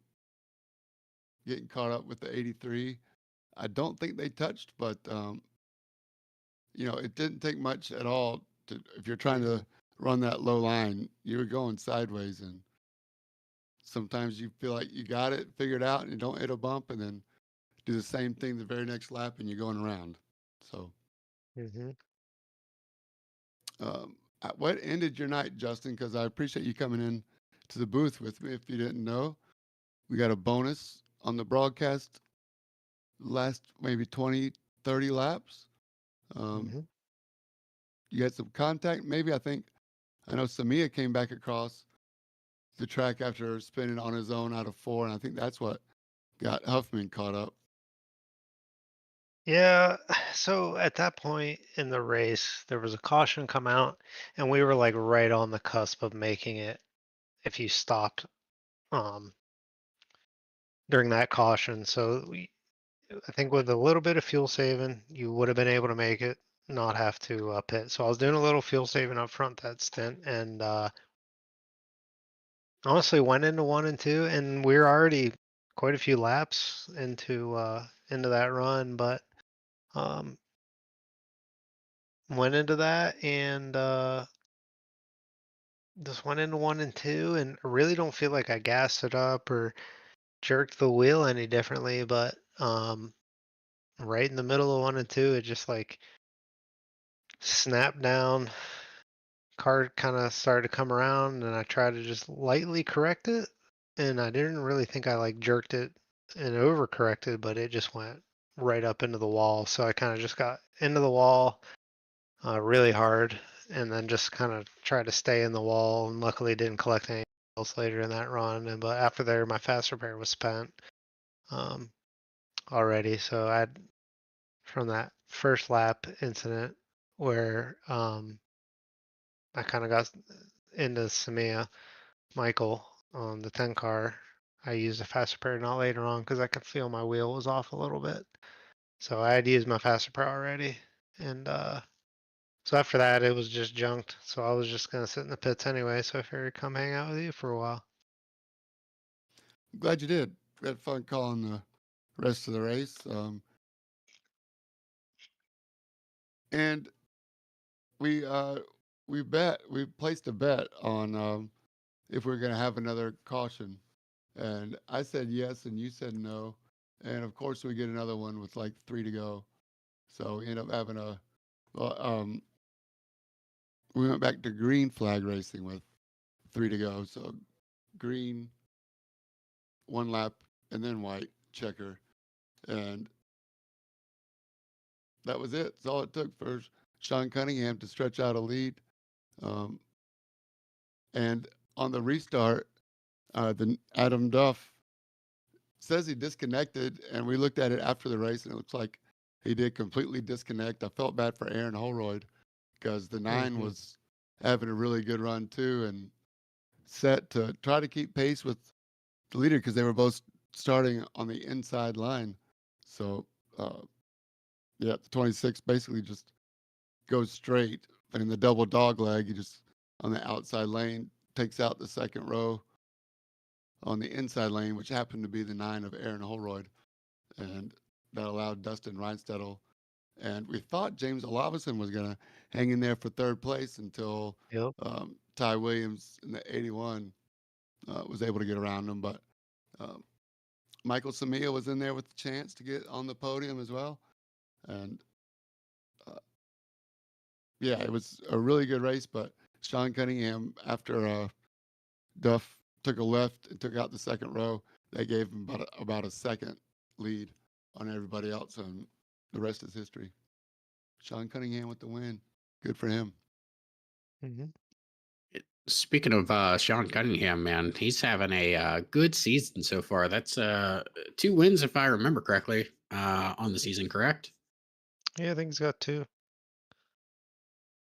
getting caught up with the 83. I don't think they touched, but it didn't take much at all to if you're trying to run that low line, you were going sideways, and sometimes you feel like you got it figured out and you don't hit a bump, and then do the same thing the very next lap, and you're going around. So, hmm what ended your night, Justin? Because I appreciate you coming in to the booth with me. If you didn't know, we got a bonus on the broadcast last maybe 20, 30 laps. hmm You had some contact. Maybe I know Samia came back across the track after spinning on his own out of 4, and I think that's what got Huffman caught up. Yeah. So at that point in the race, there was a caution come out, and we were like right on the cusp of making it if you stopped um during that caution. So I think with a little bit of fuel saving, you would have been able to make it, not have to pit. So I was doing a little fuel saving up front that stint, and honestly went into 1 and 2, and we were already quite a few laps into that run, but um, went into that and just went into 1 and 2, and I really don't feel like I gassed it up or jerked the wheel any differently, but right in the middle of 1 and 2, it just like snapped down. Car kind of started to come around, and I tried to just lightly correct it, and I didn't really think I like jerked it and overcorrected, but it just went right up into the wall. So I kind of just got into the wall really hard, and then just kind of tried to stay in the wall, and luckily didn't collect anything else later in that run. And but after there, my fast repair was spent um, already, so I had from that first lap incident where I kind of got into Samia Michael on the 10 car. I used a fast repair not later on because I could feel my wheel was off a little bit. So I had used my fast repair already. And so after that, it was just junked. So I was just going to sit in the pits anyway. So I figured come hang out with you for a while. I'm glad you did. We had fun calling the rest of the race. And we we placed a bet on if we are going to have another caution And I said yes, and you said no. And of course, we get another one with like 3 to go. So we end up having well, we went back to green flag racing with 3 to go. So green, 1 lap, and then white checker. And that was it. That's all it took for Sean Cunningham to stretch out a lead. Um, and on the restart, the Adam Duff says he disconnected, and we looked at it after the race, and it looks like he did completely disconnect. I felt bad for Aaron Holroyd because the 9 was having a really good run too, and set to try to keep pace with the leader because they were both starting on the inside line. So, the 26 basically just goes straight, and in the double dog leg, he just on the outside lane takes out the second row on the inside lane, which happened to be the 9 of Aaron Holroyd, and that allowed Dustin Reinstedel. And we thought James Olavison was going to hang in there for third place until Yep. Ty Williams in the 81 was able to get around him. But Michael Samia was in there with the chance to get on the podium as well. And yeah, it was a really good race. But Sean Cunningham, after Duff took a left and took out the second row, they gave him about a second lead on everybody else, and the rest is history. Sean Cunningham with the win. Good for him. Speaking of Sean Cunningham, man, he's having a good season so far. That's 2 wins, if I remember correctly, on the season, correct? Yeah, I think he's got 2.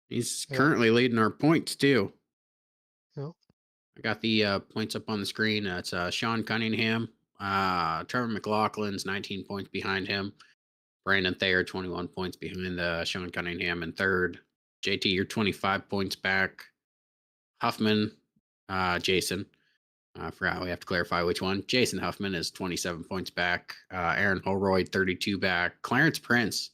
He's Yep. currently leading our points, too. Yep. I got the points up on the screen. It's Sean Cunningham. Trevor McLaughlin's 19 points behind him. Brandon Thayer, 21 points behind Sean Cunningham in third. JT, you're 25 points back. Huffman, Jason. I forgot we have to clarify which one. Jason Huffman is 27 points back. Aaron Holroyd, 32 back. Clarence Prince,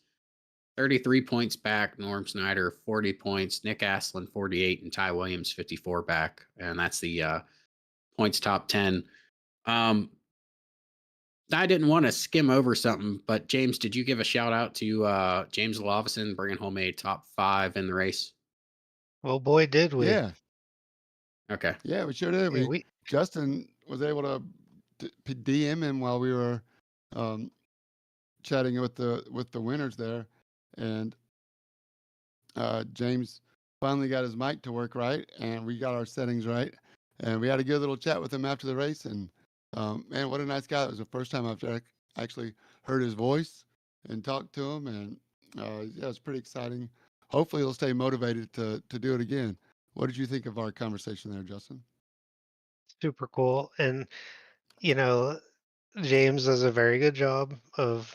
33 points back. Norm Snyder, 40 points. Nick Aslin, 48. And Ty Williams, 54 back. And that's the points top 10. I didn't want to skim over something, but James, did you give a shout out to James Lovison bringing home a top 5 in the race? Well, boy, did we. Yeah. Okay. Yeah, we sure did. Yeah, Justin was able to DM him while we were chatting with the winners there, and James finally got his mic to work right, and we got our settings right, and we had a good little chat with him after the race. And man, what a nice guy! It was the first time I've actually heard his voice and talked to him, and yeah, it's pretty exciting. Hopefully, he'll stay motivated to do it again. What did you think of our conversation there, Justin? super cool. And, James does a very good job of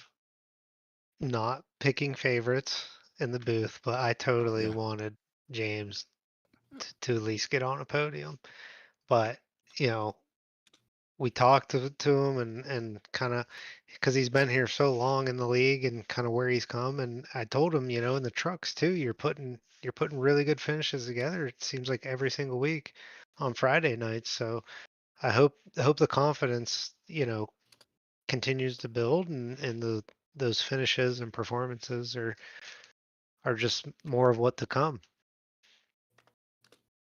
not picking favorites in the booth, but I totally Yeah. wanted James to at least get on a podium. But, we talked to him and kind of because he's been here so long in the league and kind of where he's come. And I told him, in the trucks too, you're putting really good finishes together. It seems like every single week on Friday nights. So I hope the confidence, continues to build and those finishes and performances are just more of what to come.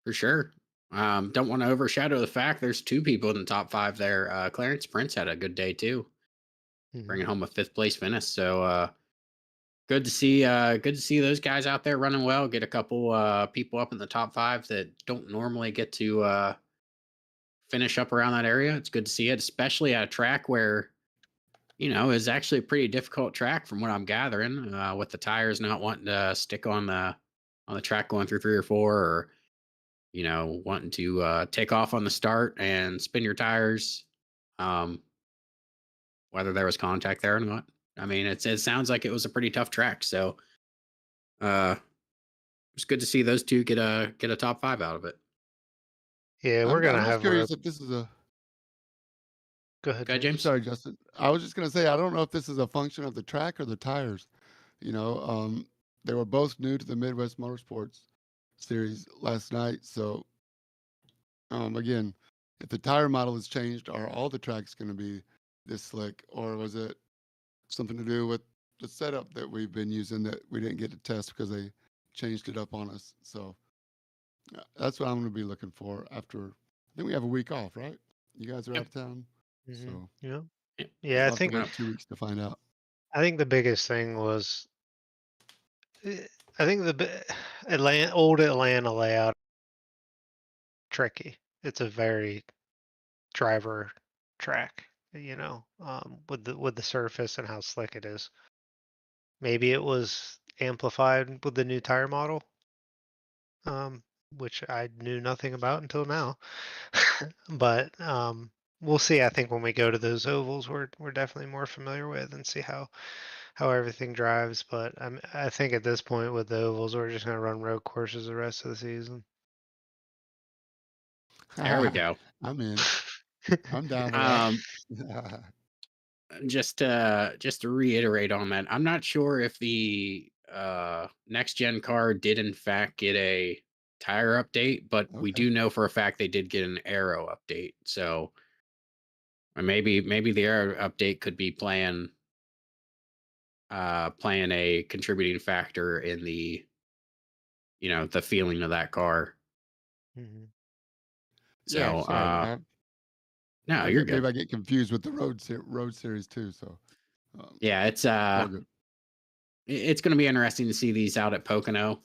For sure. Don't want to overshadow the fact there's 2 people in the top 5 there. Clarence Prince had a good day too, bringing home a 5th place finish. So good to see those guys out there running well. Get a couple people up in the top 5 that don't normally get to finish up around that area. It's good to see it, especially at a track where is actually a pretty difficult track from what I'm gathering. With the tires not wanting to stick on the track going through 3 or 4, or wanting to take off on the start and spin your tires, whether there was contact there or not. I mean, it sounds like it was a pretty tough track. So it's good to see those 2 get a top 5 out of it. Yeah, we're gonna I'm just have curious if this is a. Go ahead, Okay, James. Sorry, Justin. I was just gonna say I don't know if this is a function of the track or the tires. They were both new to the Midwest Motorsports series last night, so again, if the tire model has changed, are all the tracks going to be this slick, or was it something to do with the setup that we've been using that we didn't get to test because they changed it up on us? So that's what I'm going to be looking for after. I think we have a week off, right? You guys are out Yep. of town, so Yeah. Yep. Yeah, I I'll have to think wait 2 weeks to find out. the biggest thing was I think old Atlanta layout tricky. It's a very driver track, with the surface and how slick it is. Maybe it was amplified with the new tire model, which I knew nothing about until now. But we'll see. I think when we go to those ovals, we're definitely more familiar with and see how everything drives. But I think at this point with the ovals, we're just gonna run road courses the rest of the season. There we go. I'm in. I'm down for Um, that. just to reiterate on that, I'm not sure if the next gen car did in fact get a tire update, but we Okay. do know for a fact they did get an aero update. So or maybe the aero update could be playing a contributing factor in the the feeling of that car. Mhm. Yeah, So sorry. no, you're good. Maybe I get confused with the road series too. So Yeah, it's all good. it's going to be interesting to see these out at Pocono.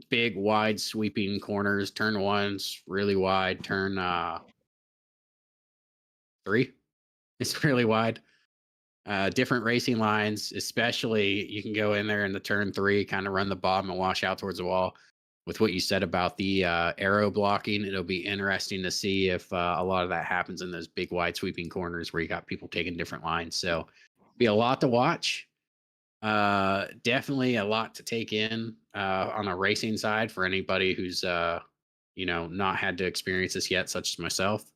Big, wide, sweeping corners. Turn one's really wide. Turn 3 is really wide. Different racing lines, especially you can go in there in the turn 3, kind of run the bottom and wash out towards the wall. With what you said about the arrow blocking, it'll be interesting to see if a lot of that happens in those big, wide, sweeping corners where you got people taking different lines. So, be a lot to watch. Definitely a lot to take in on a racing side for anybody who's not had to experience this yet, such as myself.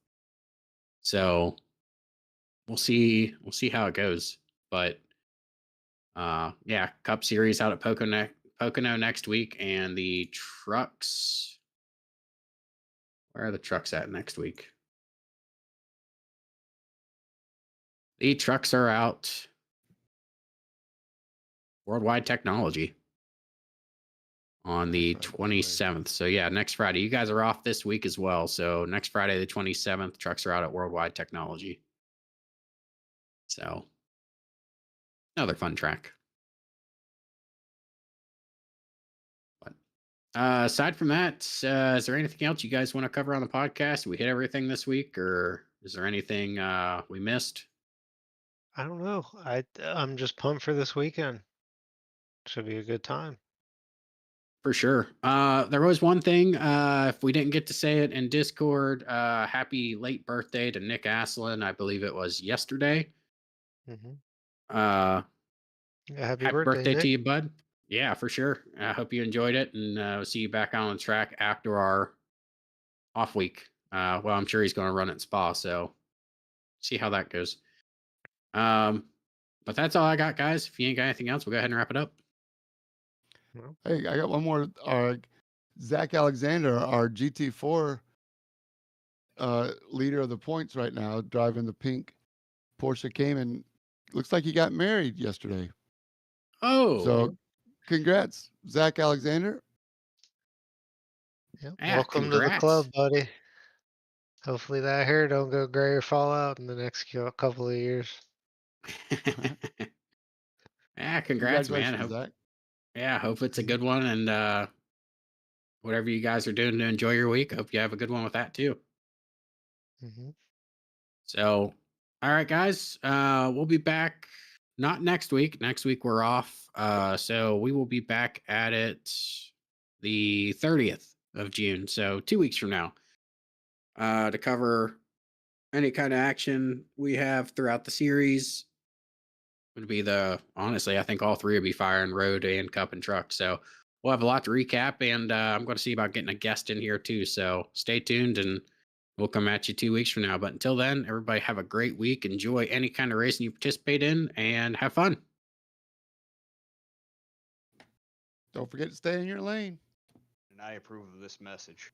So we'll see how it goes. But yeah, Cup Series out at Pocono next week, and the trucks. Where are the trucks at next week? The trucks are out. Worldwide Technology on the That's right, by the way. 27th. So yeah, next Friday. You guys are off this week as well. So next Friday, the 27th, trucks are out at Worldwide Technology. So another fun track. But aside from that, is there anything else you guys want to cover on the podcast? Did we hit everything this week, or is there anything we missed? I don't know. I'm just pumped for this weekend. Should be a good time. For sure. There was one thing. If we didn't get to say it in Discord, happy late birthday to Nick Aslin. I believe it was yesterday. Hmm. Uh, Yeah, happy happy birthday, birthday to Nick. you, bud. Yeah, for sure. I hope you enjoyed it, and we'll see you back on the track after our off week. Well, I'm sure he's going to run at Spa, so see how that goes. But that's all I got, guys. If you ain't got anything else, we'll go ahead and wrap it up. Well, Hey, I got one more. Zach Alexander, our GT4 leader of the points right now, driving the pink Porsche Cayman. Looks like he got married yesterday. Oh, So, congrats, Zach Alexander. yeah. yeah, Welcome to the congrats. club, buddy. Hopefully that hair don't go gray or fall out in the next couple of years. Yeah, congrats, man. Congratulations, Zach. Hope it's a good one, and whatever you guys are doing to enjoy your week, hope you have a good one with that too. Hmm. So, all right, guys, we'll be back not next week. Next week we're off. So we will be back at it the 30th of June. So 2 weeks from now, to cover any kind of action we have throughout the series. Would be honestly, I think all three will be firing road and cup and truck. So we'll have a lot to recap, and I'm going to see about getting a guest in here too. So stay tuned, and we'll come at you 2 weeks from now. But until then, everybody have a great week. Enjoy any kind of racing you participate in, and have fun. Don't forget to stay in your lane. And I approve of this message.